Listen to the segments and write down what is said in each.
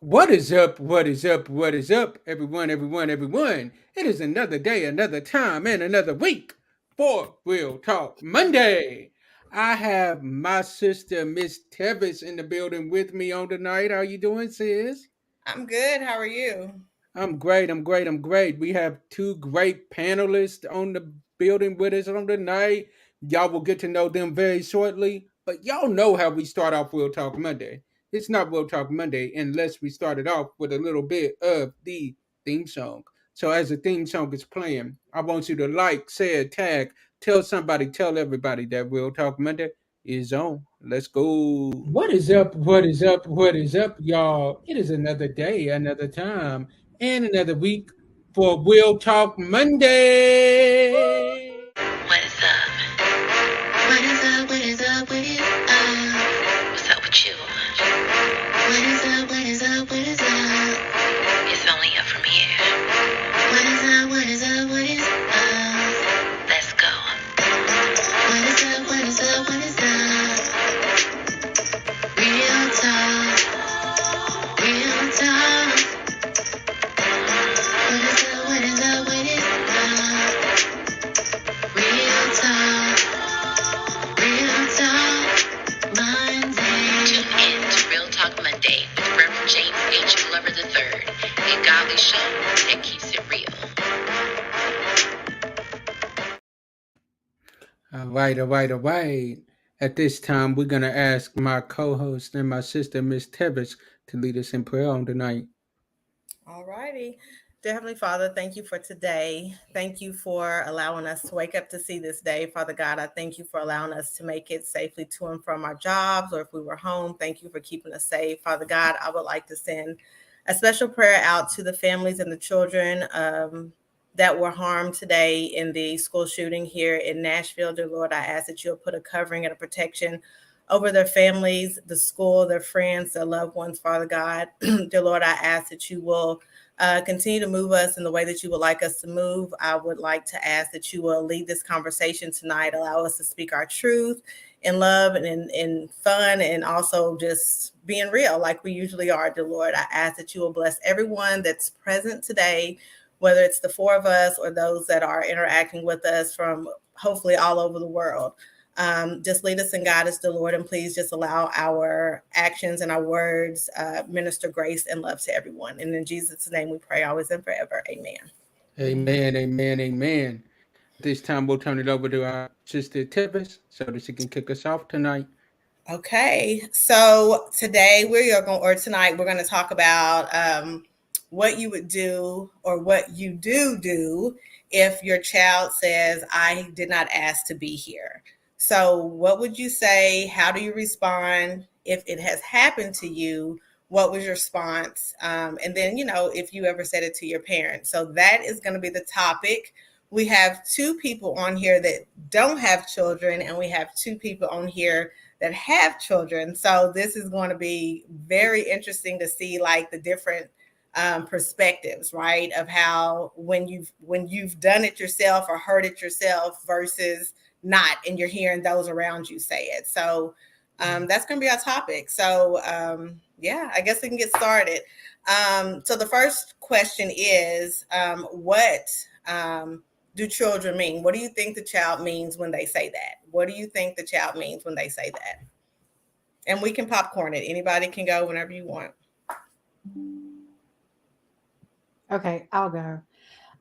What is up? What is up? What is up? Everyone, everyone, everyone. It is another day, another time, and another week for Real Talk Monday. I have my sister, Miss Tevis, in the building with me on tonight. How you doing, sis? I'm good. How are you? I'm great. I'm great. I'm great. We have two great panelists on the building with us on tonight. Y'all will get to know them very shortly. But y'all know how we start off Real Talk Monday. It's not Real Talk Monday unless we start it off with a little bit of the theme song. So as the theme song is playing, I want you to like, share, tag, tell somebody, tell everybody that Real Talk Monday is on. Let's go. What is up? What is up? What is up, y'all? It is another day, another time, and another week for Real Talk Monday. What is up? What is up? What is up? What is up? What's up with you? What is up? What is up? What is up? It's only up from here. What is up? What is up? What is up? Let's go. What is up? What is up? What is up? Real talk. Real talk. What is up? What is up? What is up? Real talk. Real talk. Monday. Tune in to Real Talk Monday with Reverend James H. Glover III, a godly show that keeps it real. All right, all right, all right. At this time, we're going to ask my co host and my sister, Miss Tevis, to lead us in prayer on tonight. All righty. Dear Heavenly Father, thank you for today. Thank you for allowing us to wake up to see this day. Father God, I thank you for allowing us to make it safely to and from our jobs, or if we were home, thank you for keeping us safe. Father God, I would like to send a special prayer out to the families and the children that were harmed today in the school shooting here in Nashville. Dear Lord, I ask that you'll put a covering and a protection over their families, the school, their friends, their loved ones, Father God. Dear Lord, I ask that you will continue to move us in the way that you would like us to move. I would like to ask that you will lead this conversation tonight, allow us to speak our truth in love and in fun, and also just being real like we usually are, dear Lord. I ask that you will bless everyone that's present today, whether it's the four of us or those that are interacting with us from hopefully all over the world. Just lead us and guide us, the Lord, and please just allow our actions and our words minister grace and love to everyone. And in Jesus' name we pray always and forever. Amen. Amen, amen, amen. This time, we'll turn it over to our sister Tevis so that she can kick us off tonight. Okay, so today we are going, or tonight we're going to talk about what you would do or what you do if your child says, "I did not ask to be here." So, what would you say? How do you respond if it has happened to you? What was your response? And then, if you ever said it to your parents. So that is going to be the topic. We have two people on here that don't have children, and we have two people on here that have children. So this is going to be very interesting to see like the different perspectives, right? Of how when you've done it yourself or heard it yourself versus not, and you're hearing those around you say it. So that's going to be our topic. So yeah, I guess we can get started. So the first question is, what do children mean? What do you think the child means when they say that? What do you think the child means when they say that? And we can popcorn it. Anybody can go whenever you want. Okay, I'll go.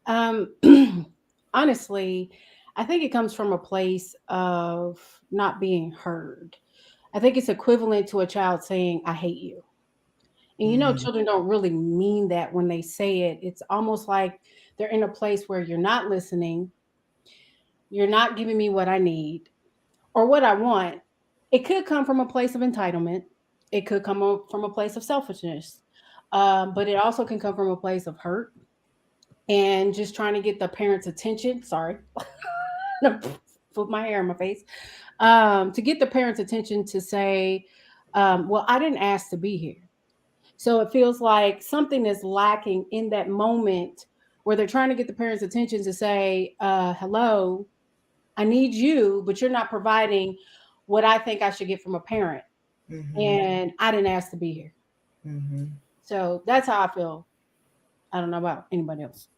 Um, honestly, I think it comes from a place of not being heard. I think it's equivalent to a child saying, I hate you. And Mm-hmm. children don't really mean that when they say it. It's almost like they're in a place where you're not listening, you're not giving me what I need or what I want. It could come from a place of entitlement, it could come from a place of selfishness, but it also can come from a place of hurt and just trying to get the parents' attention. Sorry, put my hair in my face. To get the parents' attention to say, well, I didn't ask to be here. So it feels like something is lacking in that moment where they're trying to get the parents' attention to say, hello, I need you, but you're not providing what I think I should get from a parent. Mm-hmm. And I didn't ask to be here. Mm-hmm. So that's how I feel. I don't know about anybody else.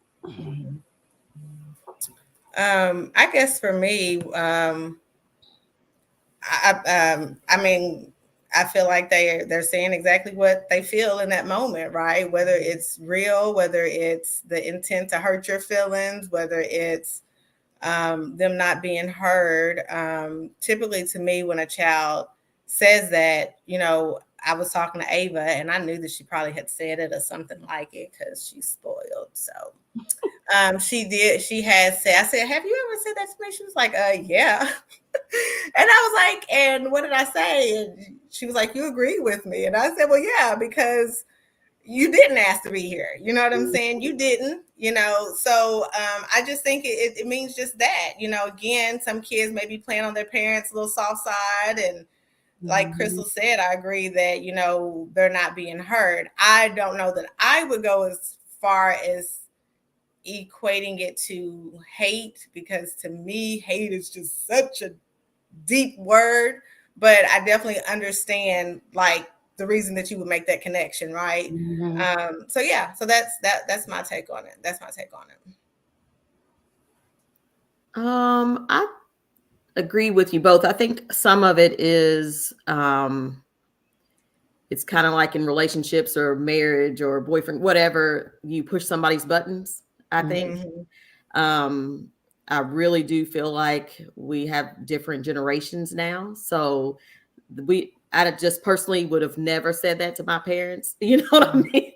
I guess for me, I mean, I feel like they're saying exactly what they feel in that moment, right? Whether it's real, whether it's the intent to hurt your feelings, whether it's them not being heard. Typically, to me, when a child says that, I was talking to Ava, and I knew that she probably had said it or something like it because she's spoiled. So she did. She had said, I said, "Have you ever said that to me?" She was like, yeah. And I was like, "And what did I say?" And she was like, "You agree with me." And I said, "Well, yeah, because you didn't ask to be here. You know what I'm saying? You didn't, So I just think it means just that, again, some kids may be playing on their parents' little soft side. And like Crystal said, I agree that, they're not being heard. I don't know that I would go as far as equating it to hate, because to me, hate is just such a deep word, but I definitely understand like the reason that you would make that connection, right? So yeah, so that's my take on it. That's my take on it. I agree with you both. I think some of it is it's kind of like in relationships or marriage or boyfriend, whatever, you push somebody's buttons, I think. I really do feel like we have different generations now. So I just personally would have never said that to my parents. You know what I mean?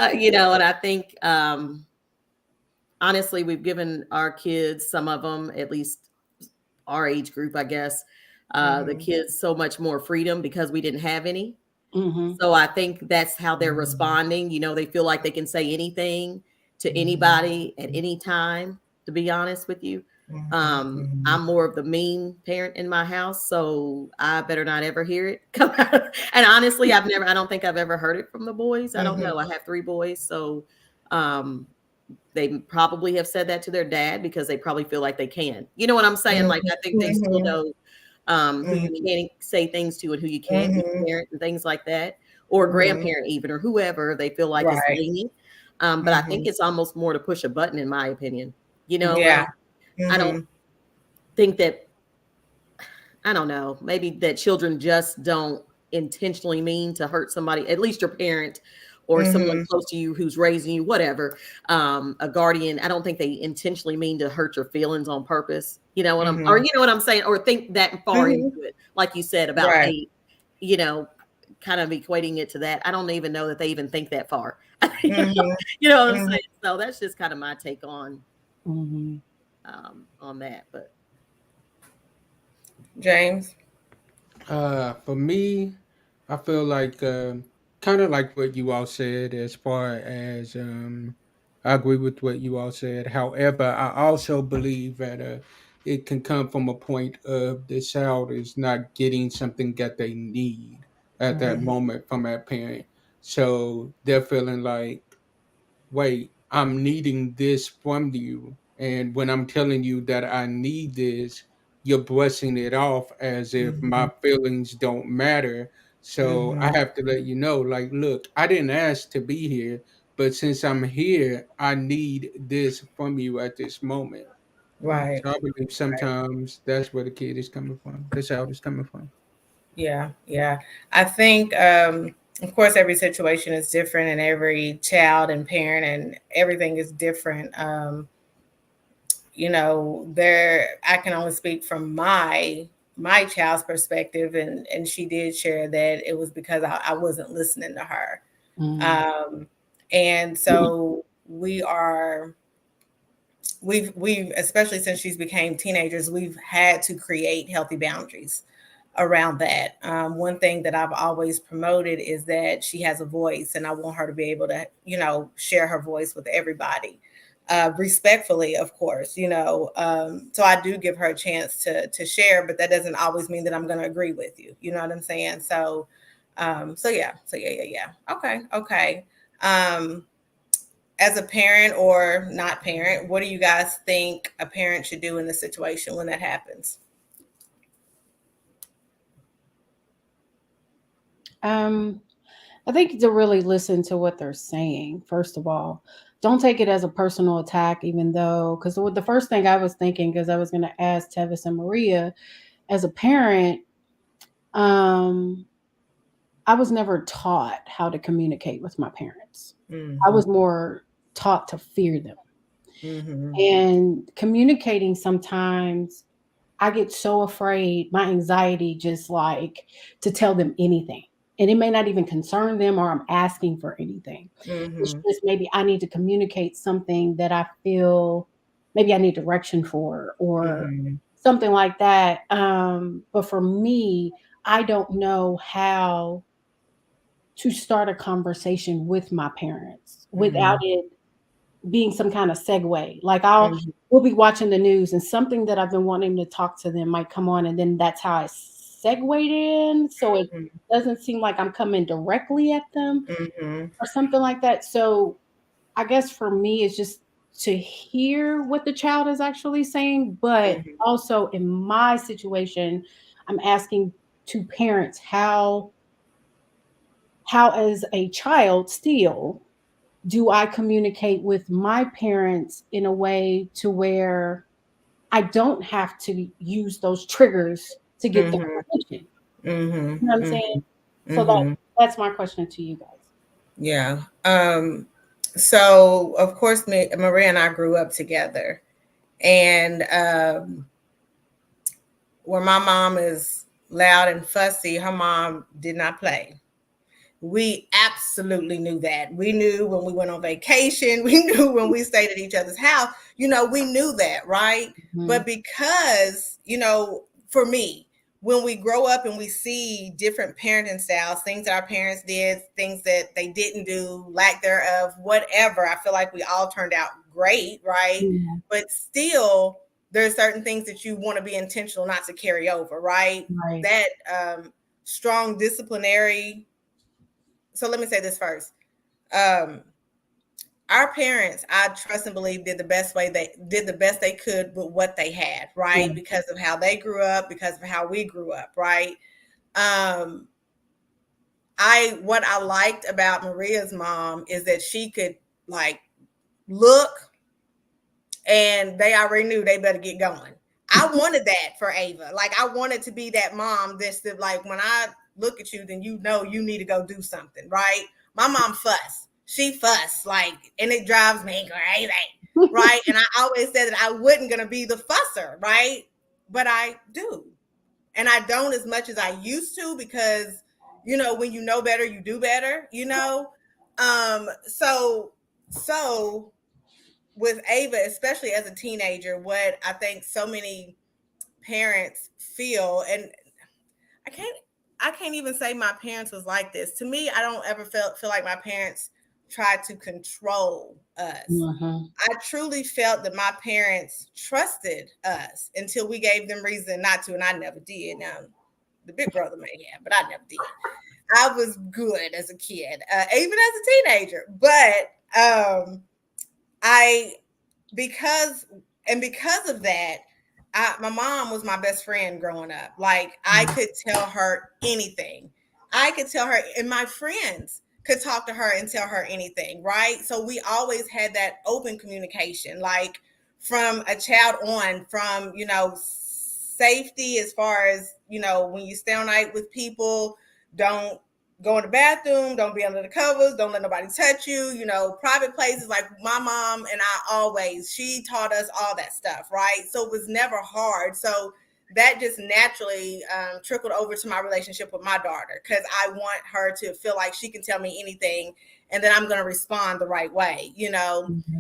And I think, honestly, we've given our kids, some of them, at least our age group, I guess, the kids so much more freedom because we didn't have any. So I think that's how they're responding. They feel like they can say anything to anybody at any time, to be honest with you. I'm more of the mean parent in my house, so I better not ever hear it come out. And honestly, I don't think I've ever heard it from the boys. I don't know. I have 3 boys, so they probably have said that to their dad because they probably feel like they can. You know what I'm saying? Like, I think they still know who you can say things to and who you can't, parent and things like that, or grandparent even, or whoever they feel like is lenient. But I think it's almost more to push a button, in my opinion. Yeah. I don't think that, I don't know, maybe that children just don't intentionally mean to hurt somebody, at least your parent or someone close to you who's raising you, whatever, a guardian. I don't think they intentionally mean to hurt your feelings on purpose. You know what I'm saying? Or think that far into it, like you said about hate, kind of equating it to that. I don't even know that they even think that far. You know what I'm saying? So that's just kind of my take on that. But James? For me, I feel like kind of like what you all said as far as I agree with what you all said. However, I also believe that it can come from a point of the child is not getting something that they need at that moment from that parent. So they're feeling like, wait, I'm needing this from you. And when I'm telling you that I need this, you're brushing it off as if my feelings don't matter. So I have to let you know, like, look, I didn't ask to be here, but since I'm here, I need this from you at this moment. Right. So I believe sometimes that's where the kid is coming from, the child is coming from. Yeah. I think, of course, every situation is different, and every child and parent and everything is different. I can only speak from my child's perspective, and she did share that it was because I wasn't listening to her. And so we've especially since she's became teenagers, we've had to create healthy boundaries around that. One thing that I've always promoted is that she has a voice, and I want her to be able to, share her voice with everybody, respectfully, of course, so I do give her a chance to share, but that doesn't always mean that I'm going to agree with you. You know what I'm saying? So yeah. Okay. As a parent or not parent, what do you guys think a parent should do in the situation when that happens? That's I think to really listen to what they're saying, first of all. Don't take it as a personal attack, even though, because the first thing I was thinking, because I was going to ask Tevis and Maria, as a parent, um, I was never taught how to communicate with my parents. I was more taught to fear them. And communicating, sometimes I get so afraid, my anxiety just like to tell them anything. And it may not even concern them or I'm asking for anything. It's just maybe I need to communicate something that I feel maybe I need direction for or something like that. But for me, I don't know how to start a conversation with my parents without it being some kind of segue. Like we'll be watching the news and something that I've been wanting to talk to them might come on, and then that's how I segued in. So it doesn't seem like I'm coming directly at them or something like that. So I guess for me, it's just to hear what the child is actually saying, but also in my situation, I'm asking to parents how as a child still do I communicate with my parents in a way to where I don't have to use those triggers to get their attention. You know what I'm saying? So that's my question to you guys. Yeah. So of course, Maria and I grew up together, and where my mom is loud and fussy, her mom did not play. We absolutely knew that. We knew when we went on vacation. We knew when we stayed at each other's house. We knew that, right? But because, for me, when we grow up and we see different parenting styles, things that our parents did, things that they didn't do, lack thereof, whatever, I feel like we all turned out great, right? But still, there are certain things that you want to be intentional not to carry over, right? That strong disciplinary. So let me say this first. Our parents, I trust and believe, did the best they could with what they had, right? Because of how they grew up, because of how we grew up, right? What I liked about Maria's mom is that she could look, and they already knew they better get going. I wanted that for Ava. I wanted to be that mom that's when I look at you, then you need to go do something, right? My mom she fuss, and it drives me crazy, right? And I always said that I wasn't gonna be the fusser, right? But I do. And I don't as much as I used to, because when you know better, you do better, So with Ava, especially as a teenager, what I think so many parents feel, and I can't even say my parents was like this. To me, I don't ever feel like my parents tried to control us. I truly felt that my parents trusted us until we gave them reason not to, and I never did. Now, the big brother may have, but I never did. I was good as a kid, even as a teenager. But because of that, my mom was my best friend growing up. I could tell her anything. I could tell her, and my friends could talk to her and tell her anything, right? So we always had that open communication, from a child on, from, safety as far as, when you stay all night with people, don't go in the bathroom, don't be under the covers, don't let nobody touch you, private places. My mom and she taught us all that stuff, right? So it was never hard. So that just naturally trickled over to my relationship with my daughter, because I want her to feel like she can tell me anything and that I'm going to respond the right way,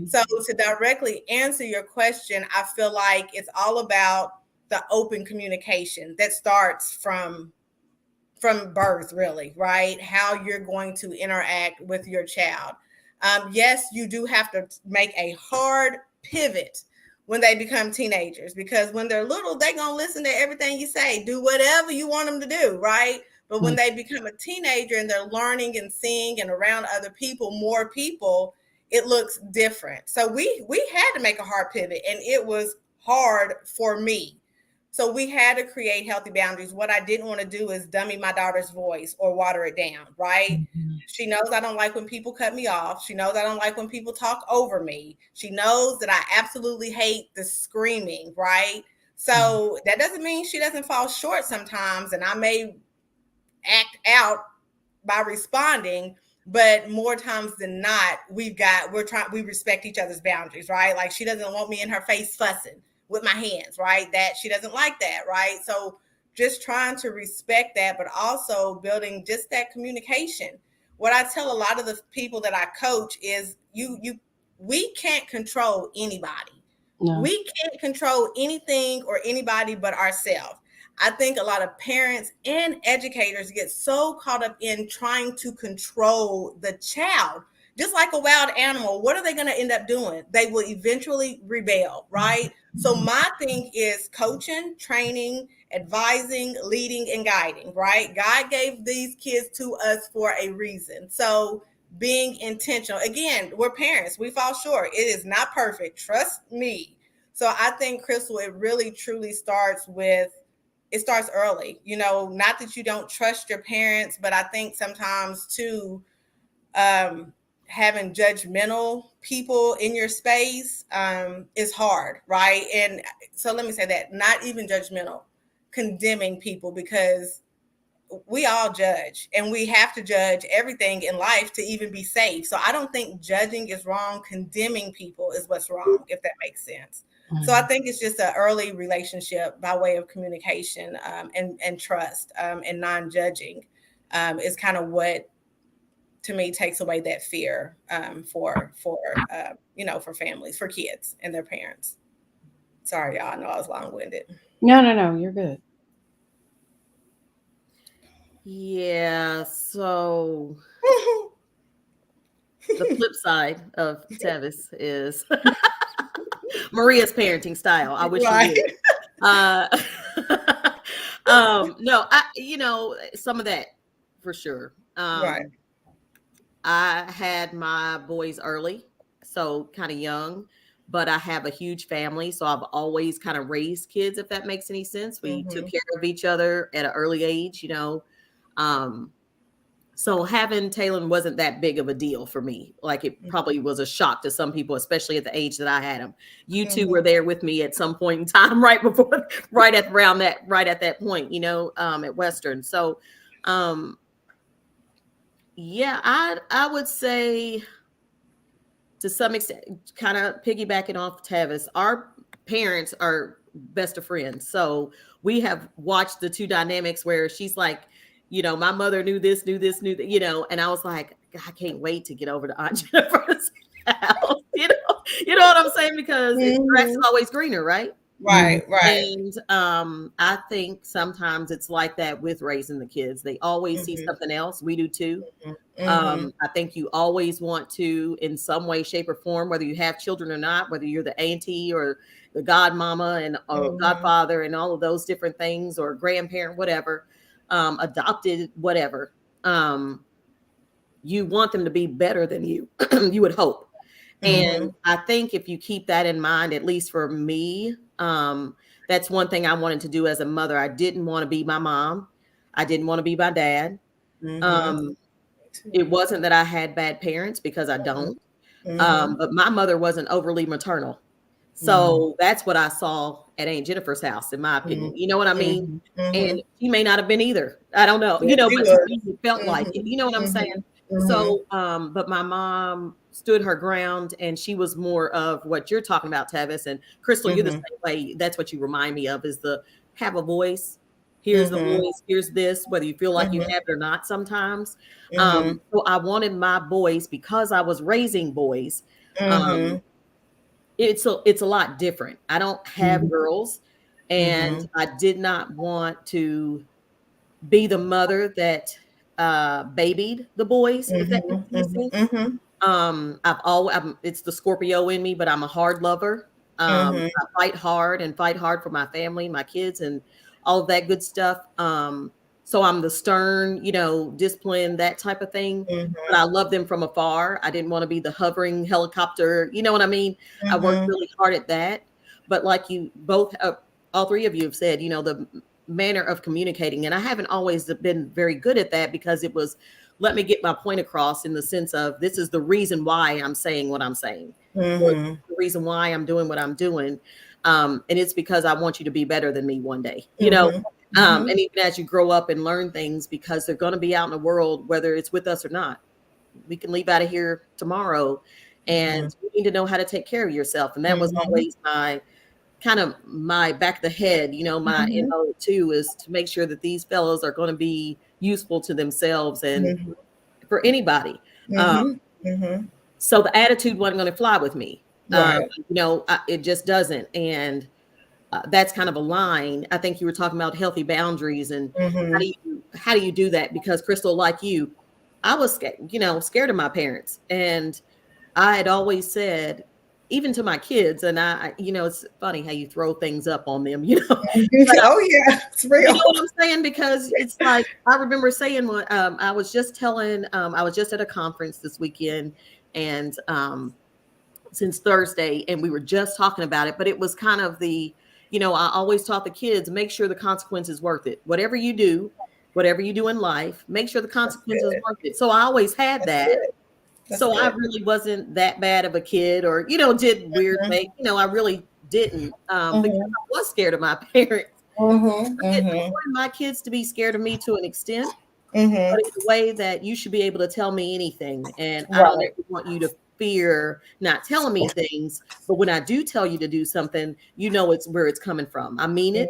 So to directly answer your question, I feel like it's all about the open communication that starts from birth, really, right? How you're going to interact with your child. Yes, you do have to make a hard pivot when they become teenagers, because when they're little, they're going to listen to everything you say, do whatever you want them to do, right? But when they become a teenager and they're learning and seeing and around other people, more people, it looks different. So we had to make a hard pivot, and it was hard for me. So we had to create healthy boundaries. What I didn't want to do is dummy my daughter's voice or water it down, right? She knows I don't like when people cut me off. She knows I don't like when people talk over me. She knows that I absolutely hate the screaming, right? So that doesn't mean she doesn't fall short sometimes, and I may act out by responding, but more times than not, we respect each other's boundaries, right? Like, she doesn't want me in her face fussing with my hands, right? That she doesn't like that, right? So just trying to respect that, but also building just that communication. What I tell a lot of the people that I coach is we can't control anybody. No. We can't control anything or anybody but ourselves. I think a lot of parents and educators get so caught up in trying to control the child. Just like a wild animal, what are they going to end up doing? They will eventually rebel, right? So my thing is coaching, training, advising, leading, and guiding, right? God gave these kids to us for a reason. So being intentional. Again, we're parents. We fall short. It is not perfect. Trust me. So I think, Crystal, it really truly starts early. You know, not that you don't trust your parents, but I think sometimes too, having judgmental people in your space is hard, right? And so let me say that, not even judgmental, condemning people, because we all judge, and we have to judge everything in life to even be safe. So I don't think judging is wrong. Condemning people is what's wrong, if that makes sense. So I think it's just an early relationship by way of communication and trust and non-judging is kind of what, to me, takes away that fear for families, for kids and their parents. Sorry, y'all. I know I was long-winded. No, you're good. Yeah. So the flip side of Tavis is Maria's parenting style. I wish you would. No, some of that for sure. Right. I had my boys early, so kind of young, but I have a huge family, so I've always kind of raised kids, if that makes any sense. We took care of each other at an early age, So having Talon wasn't that big of a deal for me. Like, it probably was a shock to some people, especially at the age that I had him. You two were there with me at some point in time, right at that point, at Western. So, yeah, I would say, to some extent, kind of piggybacking off Tavis, our parents are best of friends. So we have watched the two dynamics where she's like, my mother knew this, and I was like, I can't wait to get over to Aunt Jennifer's house. You know what I'm saying? Because the grass is always greener, right? Right. And I think sometimes it's like that with raising the kids. They always see something else. We do too. I think you always want to, in some way, shape, or form, whether you have children or not, whether you're the auntie or the godmama or godfather and all of those different things, or grandparent, whatever, adopted, whatever. You want them to be better than you, you would hope. And I think if you keep that in mind, at least for me, that's one thing I wanted to do as a mother. I didn't want to be my mom. I didn't want to be my dad. It wasn't that I had bad parents, because I don't. But my mother wasn't overly maternal. So that's what I saw at Aunt Jennifer's house, in my opinion. You know what I mean? And she may not have been either. I don't know. But it felt like it. You know what I'm saying? So, but my mom stood her ground, and she was more of what you're talking about, Tavis. And Crystal, you're the same way. That's what you remind me of, is the have a voice. Here's the voice. Here's this, whether you feel like you have it or not sometimes. So I wanted my boys, because I was raising boys. It's a lot different. I don't have girls, and I did not want to be the mother that babied the boys. If that makes sense. It's the Scorpio in me, but I'm a hard lover. I fight hard for my family, my kids, and all of that good stuff. So I'm the stern, discipline, that type of thing. But I love them from afar. I didn't want to be the hovering helicopter. You know what I mean? I worked really hard at that. But like you both all three of you have said, the manner of communicating. And I haven't always been very good at that, because it was, let me get my point across, in the sense of, this is the reason why I'm saying what I'm saying, or the reason why I'm doing what I'm doing. And it's because I want you to be better than me one day, and even as you grow up and learn things, because they're going to be out in the world, whether it's with us or not. We can leave out of here tomorrow, and you need to know how to take care of yourself. And that was always my back of the head, my MO too, is to make sure that these fellows are going to be useful to themselves and for anybody. So the attitude wasn't going to fly with me. Right. It just doesn't. And that's kind of a line. I think you were talking about healthy boundaries, and how do you do that? Because Crystal, like you, I was scared of my parents, and I had always said, even to my kids, and I it's funny how you throw things up on them, Oh yeah, it's real. You know what I'm saying? Because it's like, I remember saying what I was just at a conference this weekend, and since Thursday, and we were just talking about it, but it was kind of the, I always taught the kids, make sure the consequence is worth it. Whatever you do in life, make sure the consequence is worth it. So I always had that. So I really wasn't that bad of a kid, or, did weird things. I really didn't, because I was scared of my parents. I wanted my kids to be scared of me to an extent, but in a way that you should be able to tell me anything. And I don't ever want you to fear not telling me things, but when I do tell you to do something, it's where it's coming from. I mean it.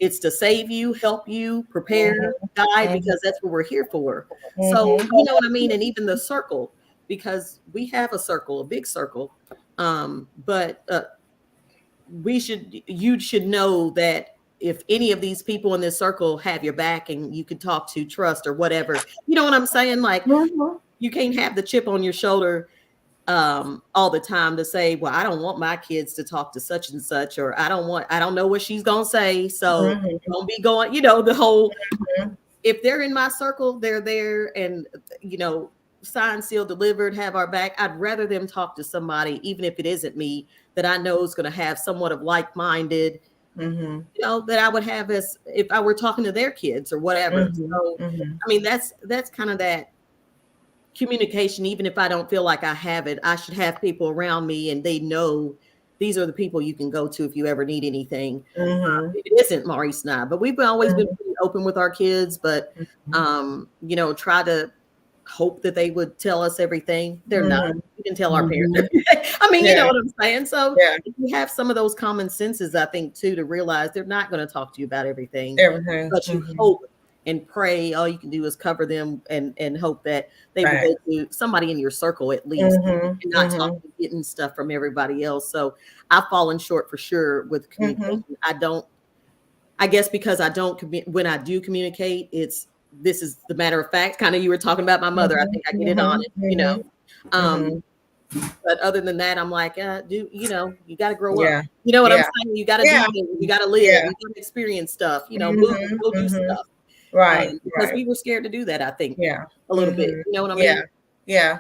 It's to save you, help you, prepare, guide, because that's what we're here for. So, you know what I mean? And even the circle, because we have a circle, a big circle, but you should know that if any of these people in this circle have your back and you can talk to, trust, or whatever, you know what I'm saying? Like, you can't have the chip on your shoulder all the time to say, well, I don't want my kids to talk to such and such, or I don't know what she's gonna say, so don't be going, the whole, if they're in my circle, they're there, and signed, sealed, delivered, have our back. I'd rather them talk to somebody, even if it isn't me, that I know is going to have somewhat of like-minded, that I would have as if I were talking to their kids or whatever. So, I mean, that's kind of that communication. Even if I don't feel like I have it, I should have people around me, and they know these are the people you can go to if you ever need anything. It isn't Maurice and I, but we've always been pretty open with our kids, but try to hope that they would tell us everything. They're not. You can tell our parents. I mean, you know what I'm saying? So you have some of those common senses, I think, too, to realize they're not going to talk to you about everything. But you hope and pray. All you can do is cover them and hope that they will go to somebody in your circle at least, and not getting stuff from everybody else. So I've fallen short for sure with communication. I guess because I don't, when I do communicate, this is the matter of fact, kind of, you were talking about my mother. I think I get it on it, but other than that, I'm like, you got to grow up. You know what I'm saying? You got to do things. You got to live. You got to experience stuff. Move, go do stuff. Right. Because we were scared to do that, I think. A little bit. You know what I mean? Yeah.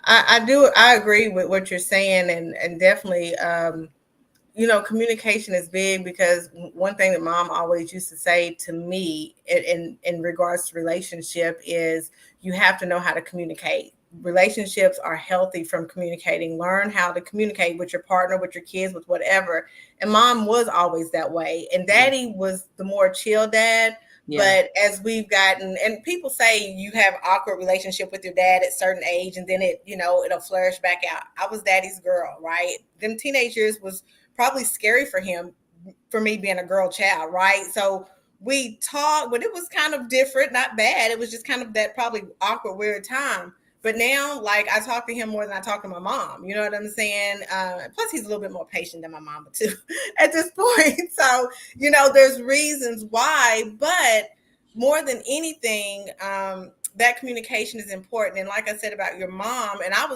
I do. I agree with what you're saying, and definitely, communication is big, because one thing that Mom always used to say to me in regards to relationship is you have to know how to communicate. Relationships are healthy from communicating. Learn how to communicate with your partner, with your kids, with whatever. And Mom was always that way. And Daddy was the more chill dad. But as we've gotten, and people say you have awkward relationship with your dad at a certain age, and then it'll flourish back out. I was Daddy's girl, right? Them teenage years was probably scary for him, for me being a girl child, right? So we talked, but it was kind of different, not bad. It was just kind of that probably awkward, weird time. But now, like, I talk to him more than I talk to my mom. You know what I'm saying? Plus, he's a little bit more patient than my mama, too, at this point. So, there's reasons why. But more than anything, that communication is important. And like I said about your mom, and I'm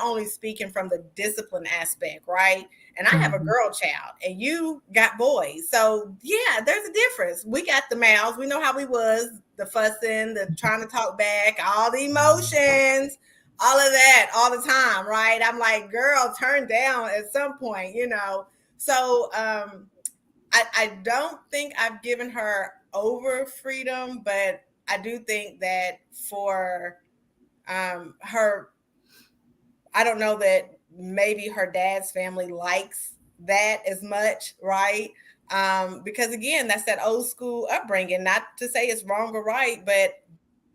only speaking from the discipline aspect, right? And I have a girl child, and you got boys. So yeah, there's a difference. We got the mouths. We know how we was, the fussing, the trying to talk back, all the emotions, all of that, all the time, right? I'm like, girl, turn down at some point, So I don't think I've given her over freedom, but I do think that for her, I don't know that maybe her dad's family likes that as much, right? Because again, that's that old school upbringing. Not to say it's wrong or right, but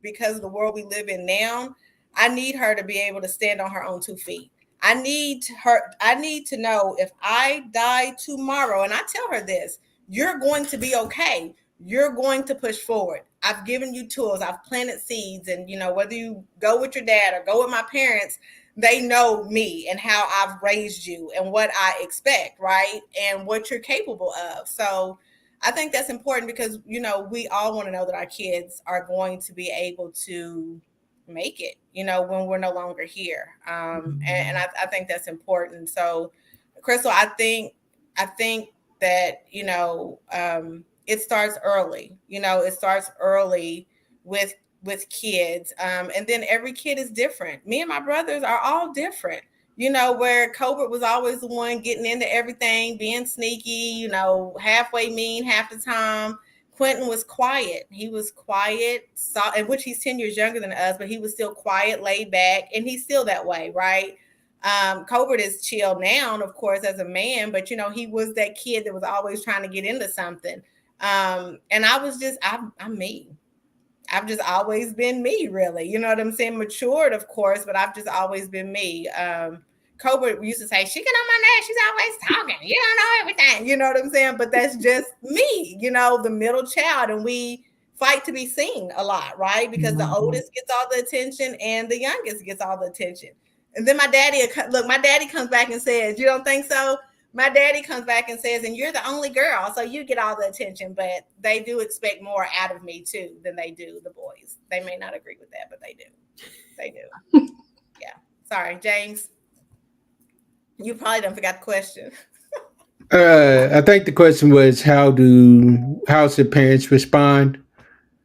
because of the world we live in now, I need her to be able to stand on her own 2 feet. I need to know if I die tomorrow, and I tell her this, you're going to be okay. You're going to push forward. I've given you tools. I've planted seeds. And, whether you go with your dad or go with my parents, they know me and how I've raised you and what I expect, right? And what you're capable of. So I think that's important because, we all want to know that our kids are going to be able to make it, when we're no longer here. And I think that's important. So, Crystal, I think that, it starts early, it starts early with kids. And then every kid is different. Me and my brothers are all different, where Colbert was always the one getting into everything, being sneaky, halfway mean half the time. Quentin was quiet. He was quiet, in which he's 10 years younger than us, but he was still quiet, laid back, and he's still that way, right? Colbert is chill now, of course, as a man, but he was that kid that was always trying to get into something. And I was just, I'm me. I've just always been me, really. You know what I'm saying? Matured, of course, but I've just always been me. Colbert used to say, she get on my nerves. She's always talking. You don't know everything. You know what I'm saying? But that's just me, the middle child. And we fight to be seen a lot, right? Because the oldest gets all the attention and the youngest gets all the attention. And then my daddy comes back and says, you don't think so? My daddy comes back and says, and you're the only girl, so you get all the attention. But they do expect more out of me, too, than they do the boys. They may not agree with that, but they do. They do. Yeah. Sorry, James. You probably done forgot the question. I think the question was how should parents respond?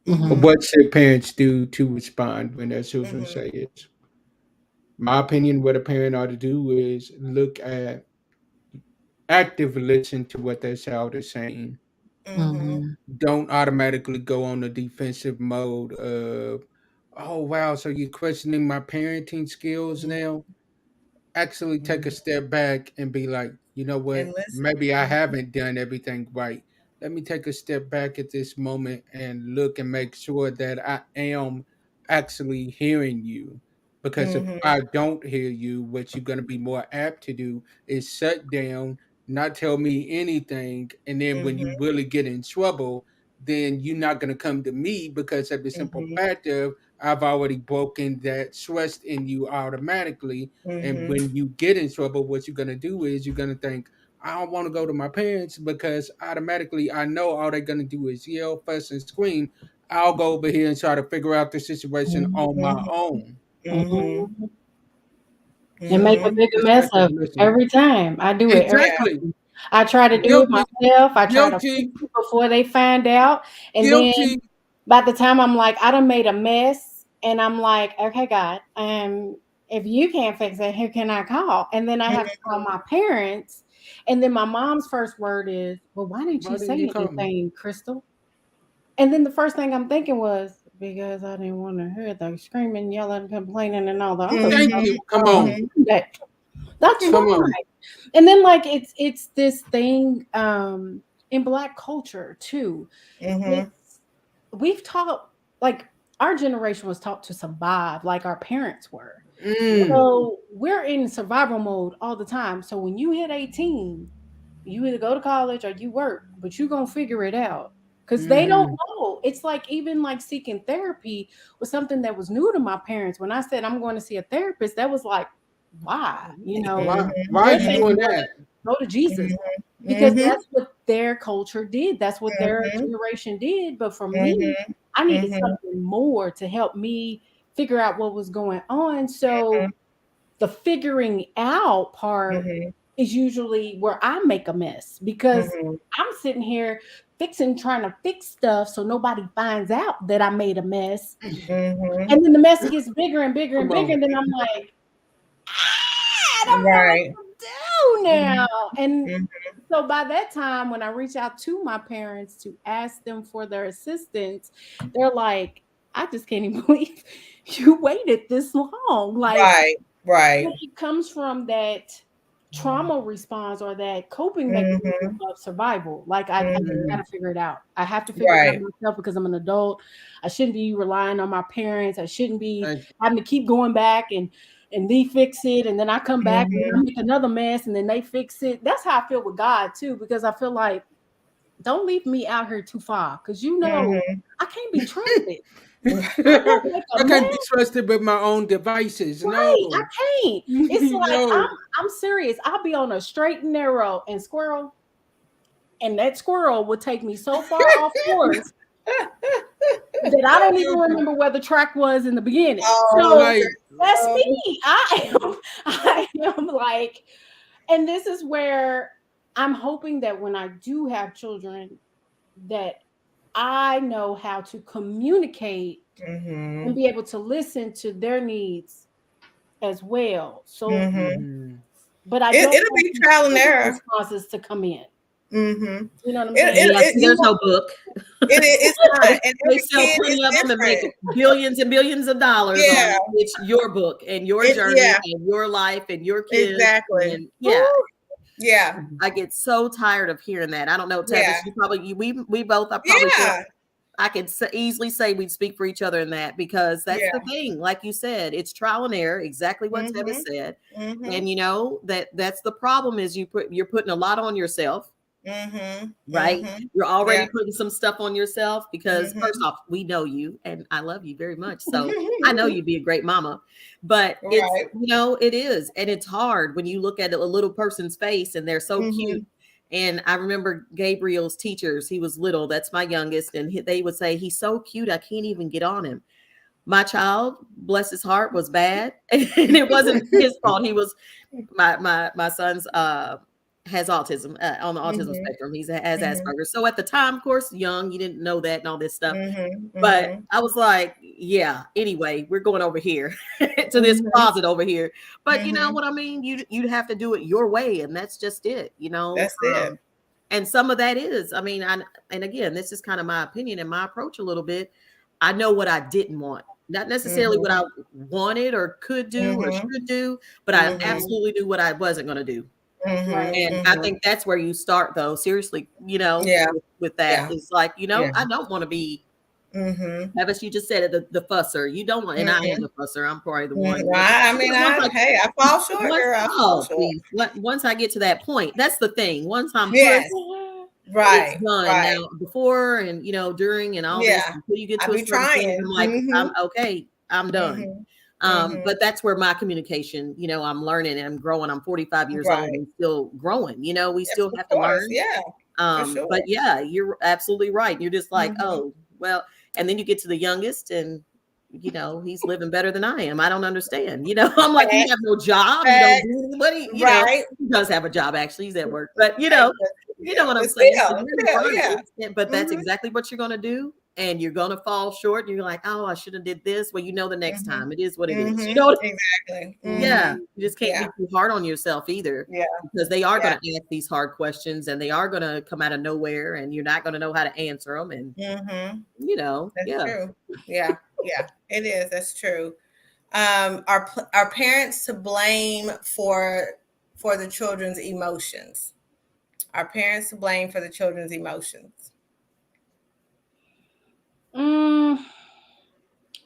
Mhm. What should parents do to respond when their children say it? My opinion, what a parent ought to do is look at active listen to what their child is saying. Mhm. Don't automatically go on the defensive mode of, oh wow, so you're questioning my parenting skills now. Actually take a step back and be like, you know what? And listen. Maybe I haven't done everything right. Let me take a step back at this moment and look and make sure that I am actually hearing you. Because if I don't hear you, what you're going to be more apt to do is shut down, not tell me anything. And then when you really get in trouble, then you're not going to come to me because of the simple fact of I've already broken that trust in you automatically. And when you get in trouble, what you're gonna do is you're gonna think, I don't want to go to my parents because automatically I know all they're gonna do is yell, fuss, and scream. I'll go over here and try to figure out the situation on my own. Mhm. And make a bigger Just mess active of it listening. every time. I do it every Exactly. time. I try to do it Guilty. myself. I try to fix Guilty. it before they find out. And then Guilty. by the time I'm like, I done made a mess, and I'm like, okay, God, if you can't fix it, who can I call? And then I have to call my parents. And then my mom's first word is, well, why didn't Why you didn't say you call me? anything, Crystal? And then the first thing I'm thinking was, because I didn't want to hear the screaming, yelling, complaining, and all the other Thank stuff. you. Come on. That's Come fine. on. And then like it's this thing in Black culture too. We've taught, like, our generation was taught to survive like our parents were. So we're in survival mode all the time. So when you hit 18, you either go to college or you work, but you're gonna figure it out. Because they don't know. It's like even like seeking therapy was something that was new to my parents. When I said I'm going to see a therapist, that was like, why? Why are you doing that? Go to Jesus. Because that's what their culture did. That's what their generation did. But for me, I needed something more to help me figure out what was going on. So the figuring out part is usually where I make a mess because I'm sitting here trying to fix stuff so nobody finds out that I made a mess. And then the mess gets bigger and bigger and bigger. And then I'm like, I don't know what to do now. And Mhm. so by that time, when I reach out to my parents to ask them for their assistance, they're like, I just can't even believe you waited this long. Like, Right. Right. it comes from that trauma response or that coping mechanism Mhm. of survival. Like, I just Mhm. gotta figure it out. I have to figure it out Right. myself because I'm an adult. I shouldn't be relying on my parents. I shouldn't be Thank having to keep going back and they fix it, and then I come back and I Mhm. make another mess, and then they fix it. That's how I feel with God too, because I feel like, don't leave me out here too far, because Mhm. I can't be trusted. I'm I gonna make a can't mess. be trusted with my own devices. No. Right, I can't. It's like No. I'm serious. I'll be on a straight and narrow and squirrel, and that squirrel will take me so far off course that I don't even remember where the track was in the beginning. Oh, So Right. that's girl. me. I am like, and this is where I'm hoping that when I do have children, that I know how to communicate and Mhm. be able to listen to their needs as well. So, Mhm. Mhm. but I don't It'll want be these trial and trigger error. responses to come in. Mhm. You know what I'm It, saying? it, Yeah, it, see, you there's won't- no book. it's not, and They every sell kid is plenty of them and make different. billions and billions of dollars on Yeah. it's your book and your It, journey yeah. and your life and your kids. Exactly. And yeah, Yeah. I get so tired of hearing that. I don't know, Yeah. Tevis, we both are probably Yeah. I could easily say we'd speak for each other in that, because that's Yeah. the thing. Like you said, it's trial and error, exactly what Tevis Mhm. said. Mhm. And you know that's the problem is you're putting a lot on yourself, Mhm. right? Mhm. You're already Yeah. putting some stuff on yourself because first Mhm. off, we know you and I love you very much. So I know you'd be a great mama. But it's, Right. you know, it is. And it's hard when you look at a little person's face and they're so cute. Mhm. And I remember Gabriel's teachers, he was little, that's my youngest, and they would say, he's so cute, I can't even get on him. My child, bless his heart, was bad. And it wasn't his fault. He was my son's has autism on the autism Mhm. spectrum. Has Mhm. Asperger's. So at the time, of course, young, you didn't know that and all this stuff. Mhm. But Mhm. I was like, yeah, anyway, we're going over here to this Mhm. closet over here. But you know Mhm. what I mean? You'd have to do it your way, and that's just it, you know. That's it. And some of that is, I mean, and again, this is kind of my opinion and my approach a little bit. I know what I didn't want, not necessarily what Mhm. I wanted or could do or Mhm. should do, but I Mhm. absolutely knew what I wasn't going to do. Mhm. Right. And I Mhm. think that's where you start, though. Seriously, you know, Yeah. with that, Yeah. it's like, you know, Yeah. I don't want to be, Mhm. as you just said, the fusser. You don't want, and I am Mhm. the fusser. I'm probably the one. Mhm. I mean, I fall short, Once, girl. I fall oh, short. please, once I get to that point, that's the thing. Once I'm Yes. pushed, it's Right. done. Right. Now, before and you know, during and all this, Yeah. until you get I to a be certain point, trying. I'm like, I'm Mhm. okay, I'm done. Mhm. Mhm. But that's where my communication, you know, I'm learning and I'm growing. I'm 45 years old Right. and still growing. You know, we Of still have to course. learn. Yeah. For sure. But yeah, you're absolutely right. You're just like, Mhm. oh, well, and then you get to the youngest and you know, he's living better than I am. I don't understand. You know, I'm like, you Facts. have no job, you don't Facts. do anybody, you know, Right. he does have a job actually, he's at work, but Right. you know what I'm But saying? So still, you're right. yeah. But that's Mhm. exactly what you're gonna do. And you're gonna fall short. You're like, oh, I should have did this. Well, you know, the next Mhm. time it is what it is. You Mhm. know, Exactly. yeah, Mhm. you just can't Yeah. be too hard on yourself either, Yeah. because they are Yeah. going to ask these hard questions and they are going to come out of nowhere and you're not going to know how to answer them. And, Mhm. you know, That's yeah. true. Yeah. Yeah. It is. That's true. Are parents to blame for the children's emotions? Are parents to blame for the children's emotions? Mm,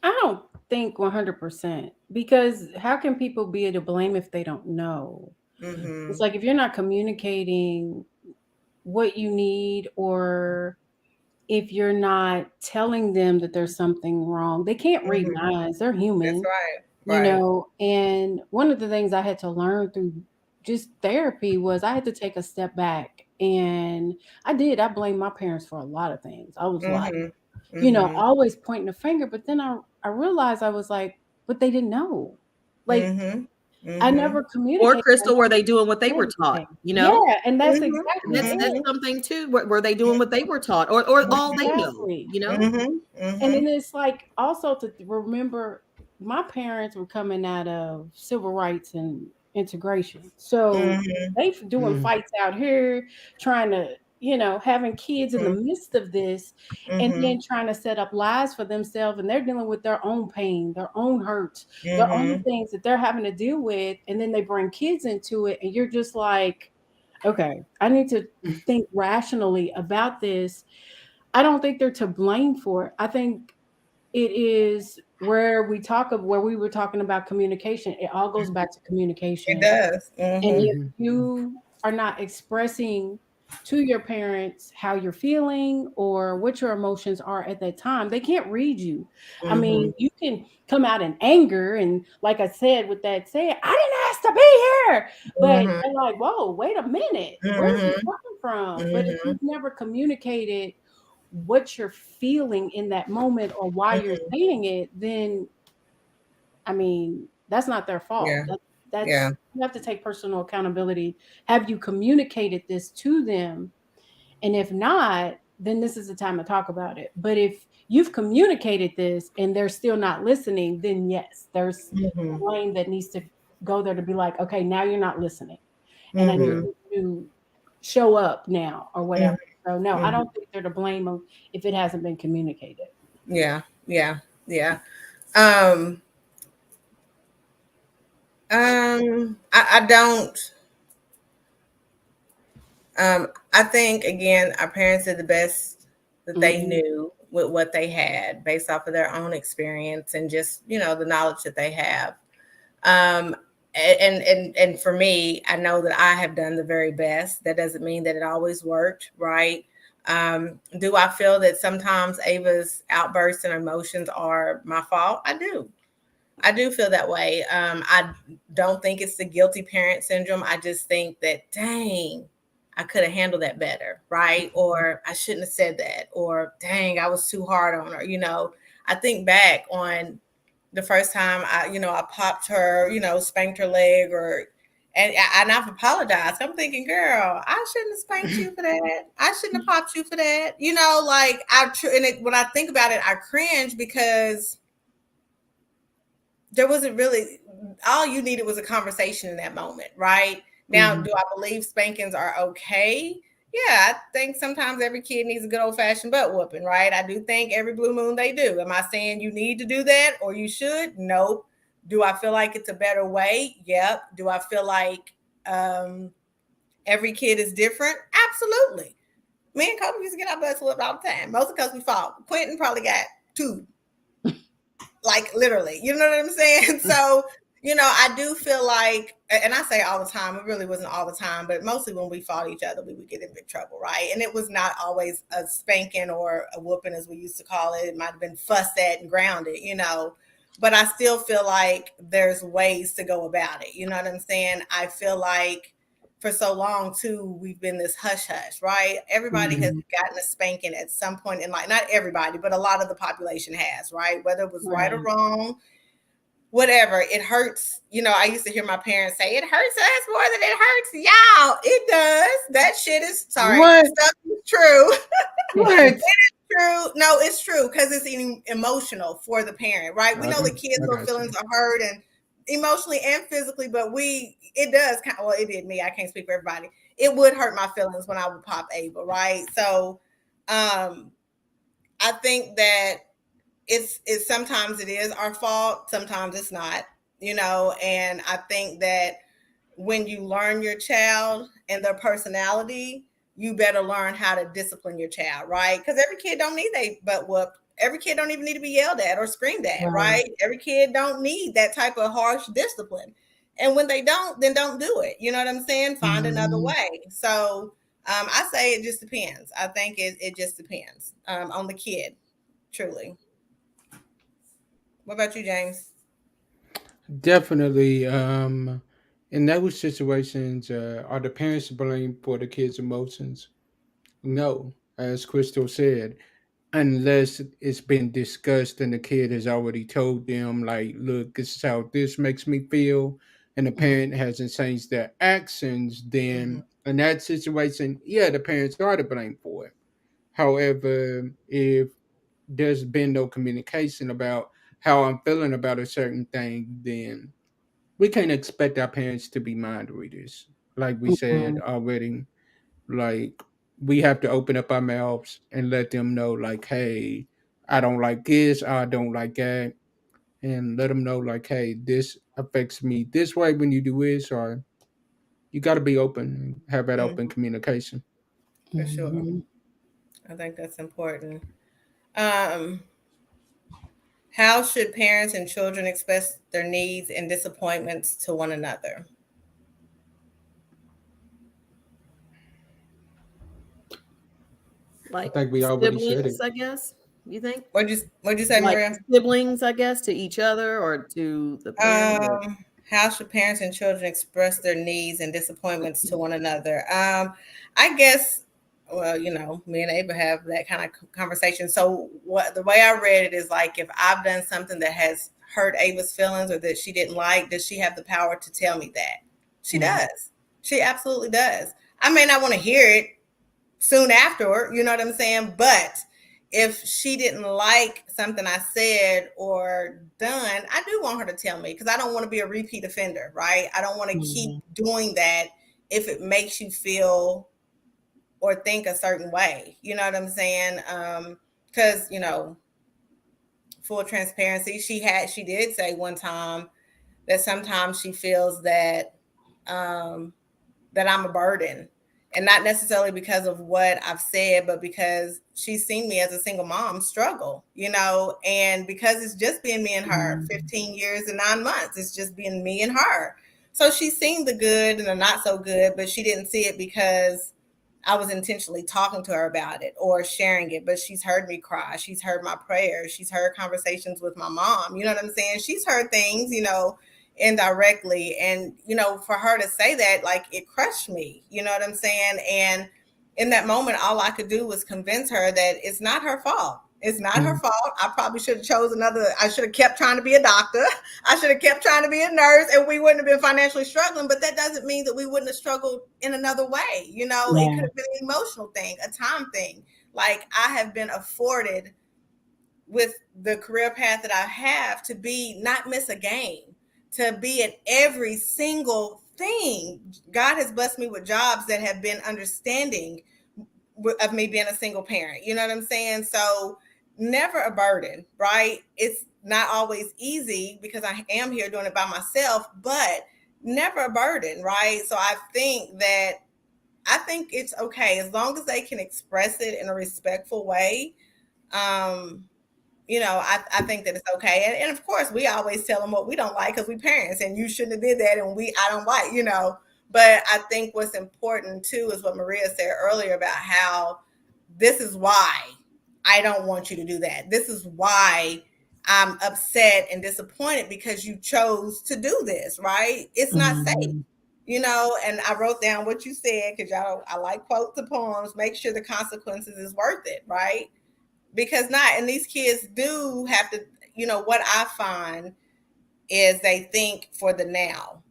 I don't think 100%, because how can people be to blame if they don't know? It's Mhm. like if you're not communicating what you need, or if you're not telling them that there's something wrong, they can't read Mhm. minds. They're That's human, right. you Right. know. And one of the things I had to learn through just therapy was I had to take a step back. And I did. I blamed my parents for a lot of things. I was like, Mhm. Mhm. always pointing a finger. But then I realized, I was like, but they didn't know. Like, Mhm. I Mhm. never Or communicated. I Crystal, were never they doing what they were said taught? anything. You Yeah, know, and that's Mhm. exactly that's it. Mhm. something too. Were they doing what they were taught or all they know, Exactly. you know? Mhm. And Mhm. then it's like also to remember, my parents were coming out of civil rights and integration. So Mhm. they doing Mm. fights out here, trying to, having kids in the midst of this, and then Mhm. trying to set up lives for themselves, and they're dealing with their own pain, their own hurts, their own Mhm. things that they're having to deal with, and then they bring kids into it, and you're just like, okay, I need to think rationally about this. I don't think they're to blame for it. I think it is where we were talking about communication. It all goes back to It communication. does. And Mhm. if Mhm. you are not expressing to your parents how you're feeling or what your emotions are at that time, they can't read you. I Mhm. mean, you can come out in anger, and like I said, with that saying, I didn't ask to be here. But Mhm. they're like, whoa, wait a minute. Where is this Mhm. coming from? But if Mhm. you've never communicated what you're feeling in that moment or why you're Mhm. saying it, then I mean, that's not their fault. Yeah. Yeah. That's you have to take personal accountability. Have you communicated this to them? And if not, then this is the time to talk about it. But if you've communicated this and they're still not listening, then yes, there's a Mhm. blame that needs to go there to be like, okay, now you're not listening. And I need Mhm. Yeah. you to show up now or whatever. Mhm. So no, I Mhm. don't think they're to blame of if it hasn't been communicated. Yeah. Yeah. Yeah. Um. I don't. I think again, our parents did the best that they Mm-hmm. knew with what they had, based off of their own experience and just the knowledge that they have. Um, and for me, I know that I have done the very best. That doesn't mean that it always worked, right? Do I feel that sometimes Ava's outbursts and emotions are my fault? I do. I do feel that way. I don't think it's the guilty parent syndrome. I just think that, dang, I could have handled that better, right? Or I shouldn't have said that. Or, dang, I was too hard on her. I think back on the first time I popped her, spanked her leg, and I've apologized. I'm thinking, girl, I shouldn't have spanked you for that. I shouldn't have popped you for that. Like when I think about it, I cringe because there wasn't really, all you needed was a conversation in that moment, right? Now, Mhm. do I believe spankings are okay? Yeah, I think sometimes every kid needs a good old fashioned butt whooping, right? I do think every blue moon they do. Am I saying you need to do that or you should? Nope. Do I feel like it's a better way? Yep. Do I feel like um, every kid is different? Absolutely. Me and Kobe used to get our butts whooped all the time, mostly because we fought. Quentin probably got two, like literally, you know what I'm saying? So, I do feel like, and I say all the time, it really wasn't all the time, but mostly when we fought each other, we would get in big trouble, right? And it was not always a spanking or a whooping, as we used to call it. It might have been fussed at and grounded. But I still feel like there's ways to go about it. You know what I'm saying? I feel like for so long too, we've been this hush hush, right? Everybody has Mhm. gotten a spanking at some point in life. Not everybody, but a lot of the population has, right? Whether it was right or Right. wrong, whatever. It hurts. I used to hear my parents say, it hurts us more than it hurts y'all. It does. That shit is sorry. What? Stuff is true. What? True. No, it's true because it's emotional for the parent, right? We know Okay, the kids' I little got you. feelings are hurt and emotionally and physically, but it does kind of, well, it did me. I can't speak for everybody. It would hurt my feelings when I would pop Ava, right? So I think that it's sometimes it is our fault, sometimes it's not. And I think that when you learn your child and their personality, you better learn how to discipline your child, right? Because every kid don't need a butt whooped. Every kid don't even need to be yelled at or screamed at, Right. right? Every kid don't need that type of harsh discipline. And when they don't, then don't do it. You know what I'm saying? Find another Mhm. way. So I say it just depends. I think it just depends on the kid, truly. What about you, James? Definitely. In those situations, are the parents to blame for the kids' emotions? No, as Crystal said, unless it's been discussed and the kid has already told them, like, look, this is how this makes me feel, and the parent hasn't changed their actions, Mm-hmm. then in that situation, yeah, the parents are to blame for it. However, if there's been no communication about how I'm feeling about a certain thing, then we can't expect our parents to be mind readers. Like we said already, like we have to open up our mouths and let them know, like, hey, I don't like this, I don't like that, and let them know, like, hey, this affects me this way when you do this, or you got to be open and have that open Mhm, communication. for sure. Mhm. I think that's important. Um, how should parents and children express their needs and disappointments to one another? I Like think we already said siblings, it. I guess. You think? What'd you say, Like Maria? siblings, I guess, to each other or to the parent or How should parents and children express their needs and disappointments to one another? I guess, well, me and Ava have that kind of conversation. So, what the way I read it is like, if I've done something that has hurt Ava's feelings or that she didn't like, does she have the power to tell me that? She does. She absolutely does. I may not want to hear it soon afterward, you know what I'm saying? But if she didn't like something I said or done, I do want her to tell me because I don't want to be a repeat offender, right? I don't want to keep doing that if it makes you feel or think a certain way. You know what I'm saying? Because full transparency, she did say one time that sometimes she feels that um, that I'm a burden. And not necessarily because of what I've said, but because she's seen me as a single mom struggle, and because it's just been me and her 15 years and 9 months, it's just been me and her. So she's seen the good and the not so good, but she didn't see it because I was intentionally talking to her about it or sharing it. But she's heard me cry. She's heard my prayers. She's heard conversations with my mom. You know what I'm saying? She's heard things, indirectly. And, for her to say that, like, it crushed me. You know what I'm saying? And in that moment, all I could do was convince her that it's not her fault. It's not her fault. I probably should have I should have kept trying to be a doctor. I should have kept trying to be a nurse and we wouldn't have been financially struggling. But that doesn't mean that we wouldn't have struggled in another way. It could have been an emotional thing, a time thing. Like, I have been afforded with the career path that I have to not miss a game, to be in every single thing. God has blessed me with jobs that have been understanding of me being a single parent. You know what I'm saying? So never a burden, right? It's not always easy because I am here doing it by myself, but never a burden, right? So I think it's okay as long as they can express it in a respectful way. I think that it's okay. And of course, we always tell them what we don't like because we parents and you shouldn't have did that. And I don't like, but I think what's important too is what Maria said earlier about how this is why I don't want you to do that. This is why I'm upset and disappointed because you chose to do this, right? It's not safe, and I wrote down what you said because I like quotes and poems. Make sure the consequences is worth it, right? Because and these kids do have to, what I find is they think for the now